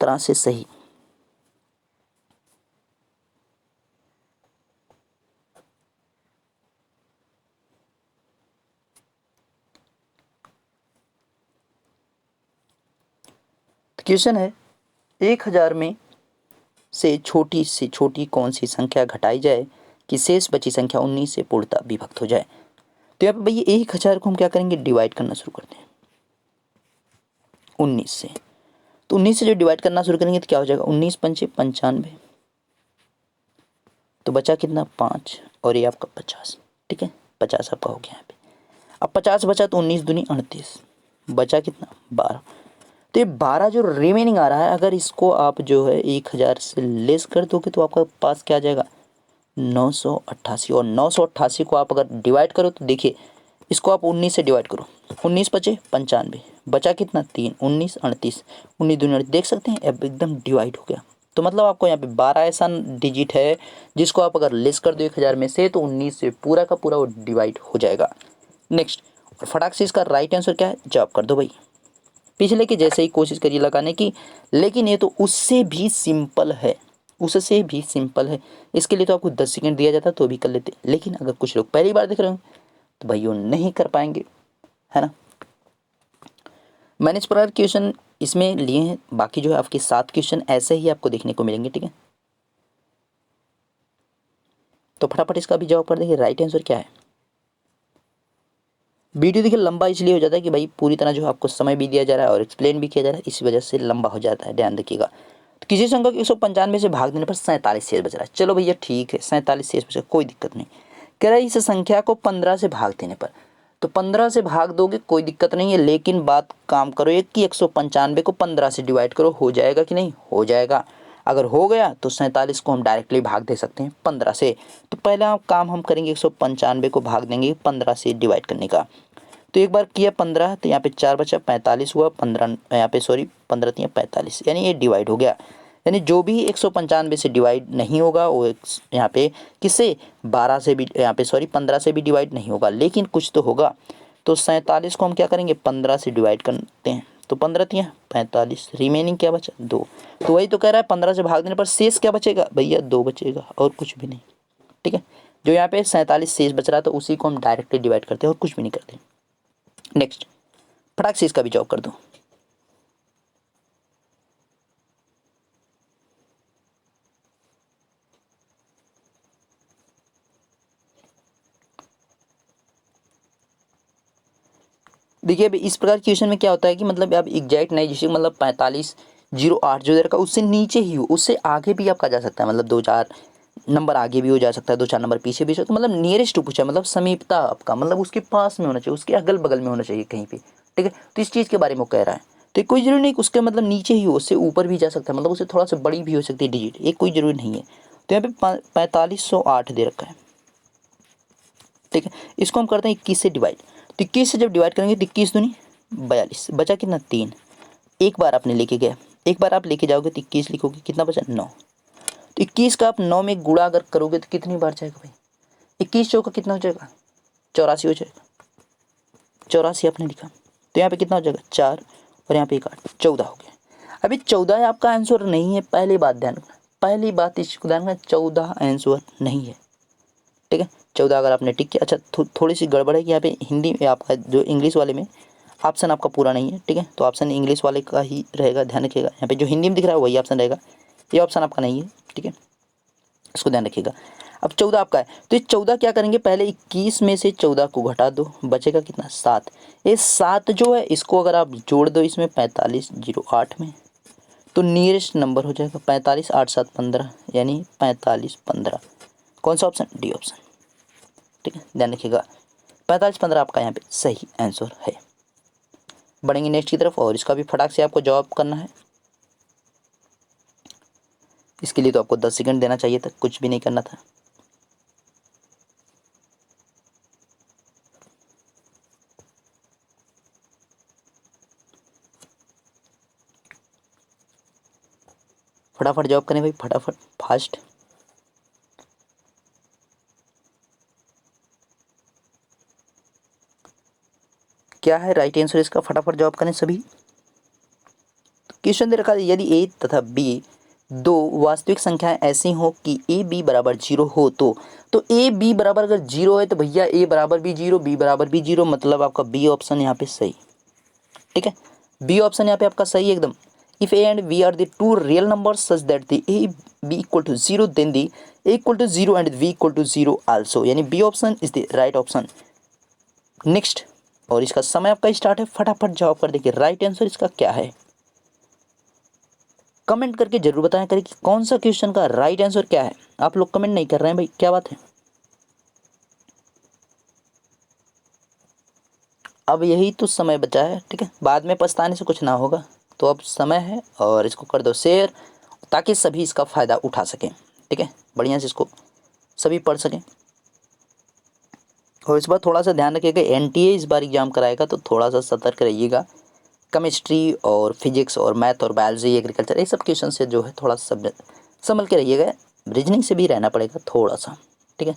तरह से सही। क्वेश्चन है 1000 में से छोटी कौन सी संख्या घटाई जाए कि शेष बची संख्या 19 से पूर्णतः विभक्त हो जाए। तो यहाँ पे भैया 1000 को हम क्या करेंगे, डिवाइड करना शुरू करते हैं 19 से। तो 19 से जो डिवाइड करना शुरू करेंगे तो क्या हो जाएगा, 19 पंचे 95, तो बचा कितना 5 और ये आपका 50। ठीक है, 50 आपका हो गया यहाँ पे। अब 50 बचा तो 19 दूनी 38, बचा कितना 12। तो ये 12 जो रिमेनिंग आ रहा है, अगर इसको आप जो है 1000 से लेस कर दोगे तो आपका पास क्या आ जाएगा 988। और 988 को आप अगर डिवाइड करो तो देखिए इसको आप 19 से डिवाइड करो, 19 बचे 95, बचा कितना 3, 19 38, 19 दूनी 38, देख सकते हैं अब एकदम डिवाइड हो गया। तो मतलब आपको यहाँ पे 12 ऐसा डिजिट है जिसको आप अगर लेस कर दो 1000 में से तो 19 से पूरा का पूरा वो डिवाइड हो जाएगा। नेक्स्ट, और फटाक से इसका राइट आंसर क्या है, जवाब कर दो भाई। पिछले के जैसे ही कोशिश करिए लगाने की, लेकिन ये तो उससे भी सिंपल है, उससे भी सिंपल है। इसके लिए तो आपको 10 सेकंड दिया जाता तो भी कर लेते, लेकिन अगर कुछ लोग पहली बार देख रहे हो तो भाई वो नहीं कर पाएंगे, है ना। मैंने इस प्रकार क्वेश्चन इसमें लिए हैं, बाकी जो है आपके 7 क्वेश्चन ऐसे ही आपको देखने को मिलेंगे। ठीक है, तो फटाफट इसका भी जवाब कर देखिए राइट आंसर क्या है। वीडियो देखिए लंबा इसलिए हो जाता है कि भाई पूरी तरह जो है आपको समय भी दिया जा रहा है और एक्सप्लेन भी किया जा रहा है, इस वजह से लंबा हो जाता है, ध्यान रखिएगा। तो किसी संख्या को 195 से भाग देने पर 47 शेष बच रहा है। चलो भैया ठीक है, 47 शेष बचा, कोई दिक्कत नहीं। कह रहा है इस संख्या को 15 से भाग देने पर, तो 15 से भाग दोगे कोई दिक्कत नहीं है, लेकिन बात काम करो एक कि 195 को 15 से डिवाइड करो, हो जाएगा कि नहीं, हो जाएगा। अगर हो गया तो 47 को हम डायरेक्टली भाग दे सकते हैं 15 से। तो पहला काम हम करेंगे 195 को भाग देंगे 15 से डिवाइड करने का। तो एक बार किया 15, तो यहाँ पे 4 बचा 45 हुआ, 15 यहाँ पे सॉरी 15 तिया 45, यानी ये डिवाइड हो गया। यानी जो भी 195 से डिवाइड नहीं होगा वो यहाँ पे किससे 12 से भी, यहाँ पे सॉरी 15 से भी डिवाइड नहीं होगा, लेकिन कुछ तो होगा। तो 47 को हम क्या करेंगे 15 से डिवाइड करते हैं, तो 15 तिया 45, रिमेनिंग क्या बचा 2। तो वही तो कह रहा है 15 से भाग देने पर शेष क्या बचेगा भैया 2 बचेगा और कुछ भी नहीं। ठीक है, जो यहाँ पे 47 शेष बच रहा है तो उसी को हम डायरेक्टली डिवाइड करते हैं और कुछ भी नहीं करते। नेक्स्ट, फटाक से इसका भी जवाब कर दो। देखिए अभी इस प्रकार क्वेश्चन में क्या होता है कि मतलब आप एग्जैक्ट नहीं, जैसे मतलब 4508 जो दे रखा उससे नीचे ही हो, उससे आगे भी आपका जा सकता है, मतलब 2-4 नंबर आगे भी हो जा सकता है, 2-4 नंबर पीछे भी हो सकता है, मतलब नियरेस्ट पूछा, मतलब समीपता आपका, मतलब उसके पास में होना चाहिए, उसके अगल बगल में होना चाहिए कहीं पे। ठीक है, तो इस चीज़ के बारे में वो कह रहा है। तो कोई जरूरी नहीं उसके मतलब नीचे ही हो, उससे ऊपर भी जा सकता है, मतलब उससे थोड़ा सा बड़ी भी हो सकती है डिजिट, ये कोई जरूरी नहीं है। तो यहाँ पे 4508 दे रखा है। ठीक है, इसको हम करते हैं 21 से डिवाइड। तो 21 से जब डिवाइड करेंगे तो 21 दूनी 42, बचा कितना 3। एक बार आपने लेके गया, एक बार आप लेके जाओगे तो 21 लिखोगे, कितना बचा 9। तो 21 का आप 9 में गुणा अगर करोगे तो कितनी बार जाएगा भाई, 21 चौका कितना हो जाएगा 84 हो जाएगा। 84 आपने लिखा, तो यहाँ पे कितना हो जाएगा 4 और यहाँ पे 1 8, 14 हो गया। अभी 14 आपका आंसर नहीं है, पहली बात ध्यान रखना, पहली बात इसको ध्यान रखना, 14 आंसर नहीं है। ठीक है, 14 अगर आपने टिक किया, अच्छा थोड़ी सी गड़बड़ है कि यहाँ पे हिंदी में आपका जो इंग्लिश वाले में ऑप्शन आपका पूरा नहीं है। ठीक है, तो ऑप्शन इंग्लिश वाले का ही रहेगा, ध्यान रखिएगा। यहाँ पे जो हिंदी में दिख रहा है वही ऑप्शन रहेगा, ये ऑप्शन आपका नहीं है। ठीक है, इसको ध्यान रखिएगा। अब 14 आपका है, तो ये 14 क्या करेंगे, पहले 21 में से 14 को घटा दो, बचेगा कितना 7। ये 7 जो है इसको अगर आप जोड़ दो इसमें 4508 में, तो नियरेस्ट नंबर हो जाएगा 45 8 7 15, यानी 45 15। कौन सा ऑप्शन, डी ऑप्शन। ठीक है, ध्यान रखिएगा 45 15 आपका यहाँ पे सही आंसर है। बढ़ेंगे नेक्स्ट की तरफ और इसका भी फटाक से आपको जवाब करना है। इसके लिए तो आपको 10 सेकंड देना चाहिए था, कुछ भी नहीं करना था। फटाफट जवाब करें भाई, फटाफट फास्ट। क्या है राइट आंसर इसका, फटाफट जवाब करें सभी। क्वेश्चन दे रखा है यदि ए तथा बी दो वास्तविक संख्याएं ऐसी हो कि ए बी बराबर जीरो हो तो ए बी बराबर अगर जीरो है तो भैया ए बराबर भी जीरो, बी बराबर भी जीरो, मतलब आपका बी ऑप्शन यहाँ पे सही। ठीक है, बी ऑप्शन यहाँ पे आपका सही एकदम। If A and B are the two real numbers such that the A B equal to zero then the A equal to zero and B equal to zero also, यानी B option is the right option. Next, और इसका समय आपका start है, फटाफट जवाब कर देखिए राइट आंसर इसका क्या है। कमेंट करके जरूर बताया करें कि कौन सा क्वेश्चन का राइट आंसर क्या है। आप लोग कमेंट नहीं कर रहे हैं भाई, क्या बात है। अब यही तो समय बचा है, ठीक है, बाद में पछताने से कुछ ना होगा। तो अब समय है और इसको कर दो शेयर ताकि सभी इसका फ़ायदा उठा सकें। ठीक है, बढ़िया से इसको सभी पढ़ सकें। और इस बार थोड़ा सा ध्यान रखिएगा, एनटीए इस बार एग्जाम कराएगा तो थोड़ा सा सतर्क रहिएगा। केमिस्ट्री और फिजिक्स और मैथ और बायोलॉजी एग्रीकल्चर ये सब क्वेश्चन से जो है थोड़ा संभल के रहिएगा। रीजनिंग से भी रहना पड़ेगा थोड़ा सा, ठीक है,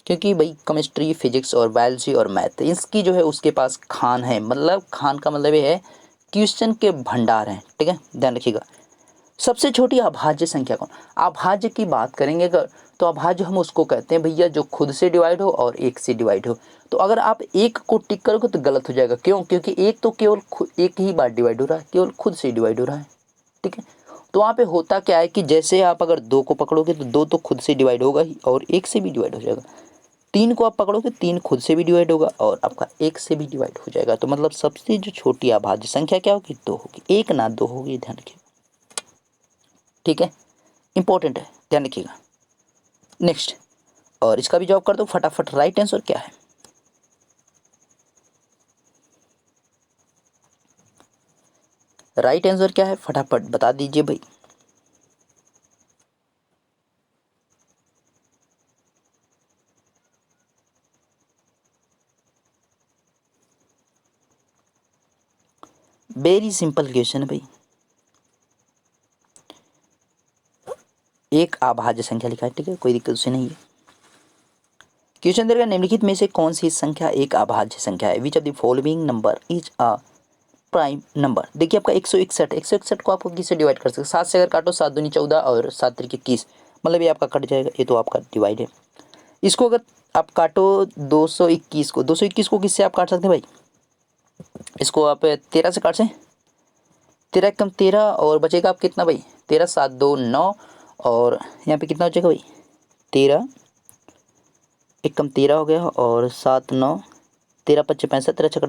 क्योंकि भाई केमिस्ट्री फिजिक्स और बायोलॉजी और मैथ इसकी जो है उसके पास खान है, मतलब खान का मतलब ये है क्वेश्चन के भंडार हैं। ठीक है, ध्यान रखिएगा। सबसे छोटी अभाज्य संख्या कौन, अभाज्य की बात करेंगे अगर तो अभाज्य हम उसको कहते हैं भैया जो खुद से डिवाइड हो और एक से डिवाइड हो। तो अगर आप एक को टिक करोगे तो गलत हो जाएगा, क्यों, क्योंकि एक तो केवल एक ही बार डिवाइड हो रहा है, केवल खुद से डिवाइड हो रहा है। ठीक है, तो वहाँ पे होता क्या है कि जैसे आप अगर दो को पकड़ोगे तो दो तो खुद से डिवाइड होगा ही और एक से भी डिवाइड हो जाएगा। तीन को आप पकड़ोगे तीन खुद से भी डिवाइड होगा और आपका एक से भी डिवाइड हो जाएगा। तो मतलब सबसे जो छोटी अभाज्य संख्या क्या होगी, दो होगी, एक ना दो होगी, ध्यान रखिएगा। ठीक है, इंपॉर्टेंट है, ध्यान रखिएगा। नेक्स्ट, और इसका भी जवाब कर दो फटाफट, राइट आंसर क्या है। राइट आंसर क्या है फटाफट बता दीजिए भाई। वेरी सिंपल क्वेश्चन है भाई, एक अभाज्य संख्या लिखा है, ठीक है, कोई दिक्कत उससे नहीं है। क्वेश्चन देगा निम्नलिखित में से कौन सी संख्या एक अभाज्य संख्या है, which of the following number is a prime number. देखिए आपका 161 को आपको किससे डिवाइड कर सकते हैं, 7 से अगर काटो 7 दूनी 14 और 7 तरीके 21, मतलब ये आपका कट जाएगा, ये तो आपका डिवाइड है। इसको अगर आप काटो 221 को किससे आप काट सकते हैं भाई, इसको आप 13 से काट से, 13 कम 13 और बचेगा आप कितना भाई, 13 7 2 9 और यहाँ पे कितना बचेगा भाई, 13 एक कम 13 हो गया और 7 9 13 25 65 13 छः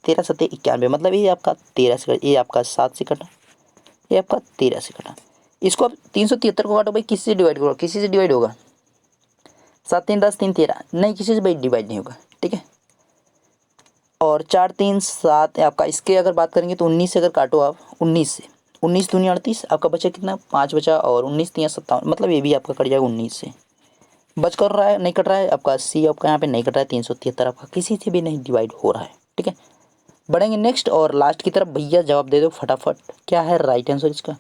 13 7 91, मतलब ये आपका 13 से ये आपका 7 से कटा, ये आपका 13 से कटा। इसको आप 373 को काटो भाई, किसी से डिवाइड करो, किसी से डिवाइड होगा, 7 3 10 3 13, नहीं किसी से भाई डिवाइड नहीं होगा। ठीक है, और 4 3 7 आपका, इसके अगर बात करेंगे तो 19 से अगर काटो आप 19 से, 19 दूनी 38, आपका बचा कितना 5 बचा और 19 3 57, मतलब ये भी आपका कट जाएगा 19 से। बच कर रहा है नहीं कट रहा है आपका 80, आपका यहाँ पे नहीं कट रहा है 373, आपका किसी से भी नहीं डिवाइड हो रहा है। ठीक है, बढ़ेंगे नेक्स्ट और लास्ट की तरफ, भैया जवाब दे दो फटाफट, क्या है राइट आंसर इसका।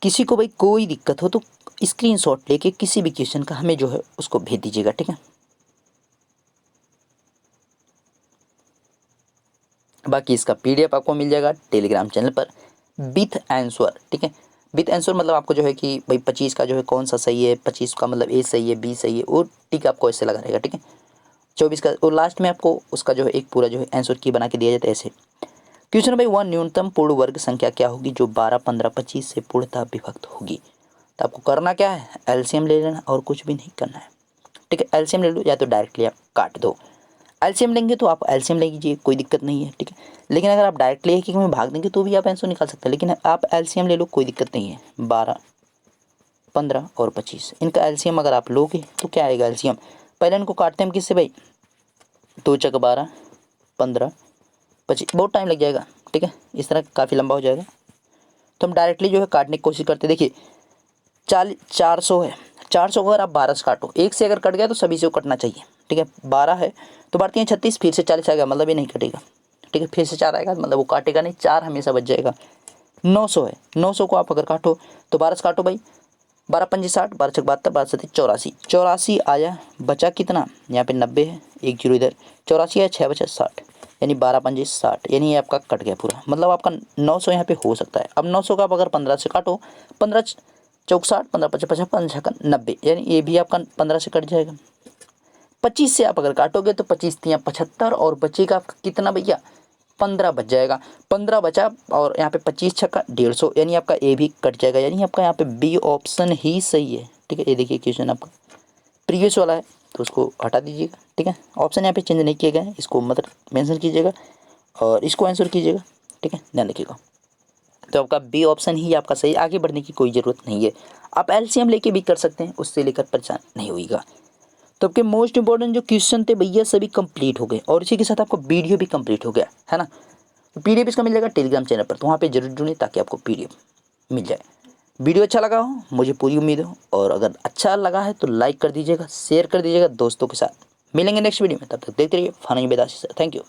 किसी को भाई कोई दिक्कत हो तो स्क्रीनशॉट लेके किसी भी क्वेश्चन का हमें जो है उसको भेज दीजिएगा। ठीक है, बाकी इसका पीडीएफ आपको मिल जाएगा टेलीग्राम चैनल पर विथ आंसर। ठीक है, विथ आंसर मतलब आपको जो है कि भाई 25 का जो है कौन सा सही है, 25 का मतलब ए सही है बी सही है, और टिक आपको ऐसे लगा रहेगा। ठीक है, 24 का और लास्ट में आपको उसका जो है एक पूरा जो है आंसर की बना के दिया जाता है ऐसे। क्वेश्चन भाई, वह न्यूनतम पूर्ण वर्ग संख्या क्या होगी जो 12 15 25 से पूर्णतः विभक्त होगी। तो आपको करना क्या है, एलसीएम ले लेना और कुछ भी नहीं करना है। ठीक है, एलसीएम ले लो या तो डायरेक्टली आप काट दो। एलसीएम लेंगे तो आप एलसीएम ले लीजिए, कोई दिक्कत नहीं है। ठीक है, लेकिन अगर आप डायरेक्टली एक में भाग देंगे तो भी आप आंसर निकाल सकते हैं, लेकिन आप एलसीएम ले लो, कोई दिक्कत नहीं है। 12 15 और 25 इनका एलसीएम अगर आप लोगे तो क्या आएगा एलसीएम, पहले इनको काटते हैं हम किससे भाई, 2 चक 12 15 25, बहुत टाइम लग जाएगा। ठीक है, इस तरह काफ़ी लंबा हो जाएगा, तो हम डायरेक्टली जो है काटने की कोशिश करते हैं। देखिए 400 है, 400 को अगर आप 12 से काटो, एक से अगर कट गया तो सभी से कटना चाहिए। ठीक है, 12 है तो बढ़ती हैं 36, फिर से 40 आ गया, मतलब ये नहीं कटेगा। ठीक है, फिर से 4 आएगा मतलब वो काटेगा नहीं, 4 हमेशा बच जाएगा। 900 है, 900 को आप अगर काटो तो 12 से काटो भाई, 12 पंजे 60, 12 छक 72, 12 सत्ते 84, 84 आया, बचा कितना, यहाँ पे 90 है, 1 जीरो इधर, 84 आया, 6 बचा 60, यानी 12 पंजे 60, यानी ये आपका कट गया पूरा, मतलब आपका 900 यहाँ पे हो सकता है। अब 900 का आप अगर 15 से काटो, 15 चौक 60, 15 पचा 55, 56 90, यानी ये भी आपका 15 से कट जाएगा। 25 से आप अगर काटोगे तो 25 तियाँ 75 और बचेगा आपका कितना भैया, 15 बच जाएगा, 15 बचा और यहाँ पे 25 छक्का 150, यानी आपका ए भी कट जाएगा, यानी आपका यहाँ पे बी ऑप्शन ही सही है। ठीक है, ये देखिए क्वेश्चन आपका प्रीवियस वाला है तो उसको हटा दीजिएगा। ठीक है, ऑप्शन यहाँ पे चेंज नहीं किए गए, इसको मतलब मेंशन कीजिएगा और इसको आंसर कीजिएगा। ठीक है, ध्यान रखिएगा। तो आपका बी ऑप्शन ही आपका सही, आगे बढ़ने की कोई ज़रूरत नहीं है। आप एलसीएम लेके भी कर सकते हैं, उससे लेकर परेशान नहीं होइएगा। तो आपके मोस्ट इंपॉर्टेंट जो क्वेश्चन थे भैया सभी कंप्लीट हो गए और इसी के साथ आपको वीडियो भी कंप्लीट हो गया है ना। तो पीडीएफ इसका मिल जाएगा टेलीग्राम चैनल पर, तो वहाँ पे जरूर जुड़ें ताकि आपको पीडीएफ मिल जाए। वीडियो अच्छा लगा हो मुझे पूरी उम्मीद हो, और अगर अच्छा लगा है तो लाइक कर दीजिएगा, शेयर कर दीजिएगा दोस्तों के साथ। मिलेंगे नेक्स्ट वीडियो में, तब तक देखते रहिए फन बेदासी से। Thank you.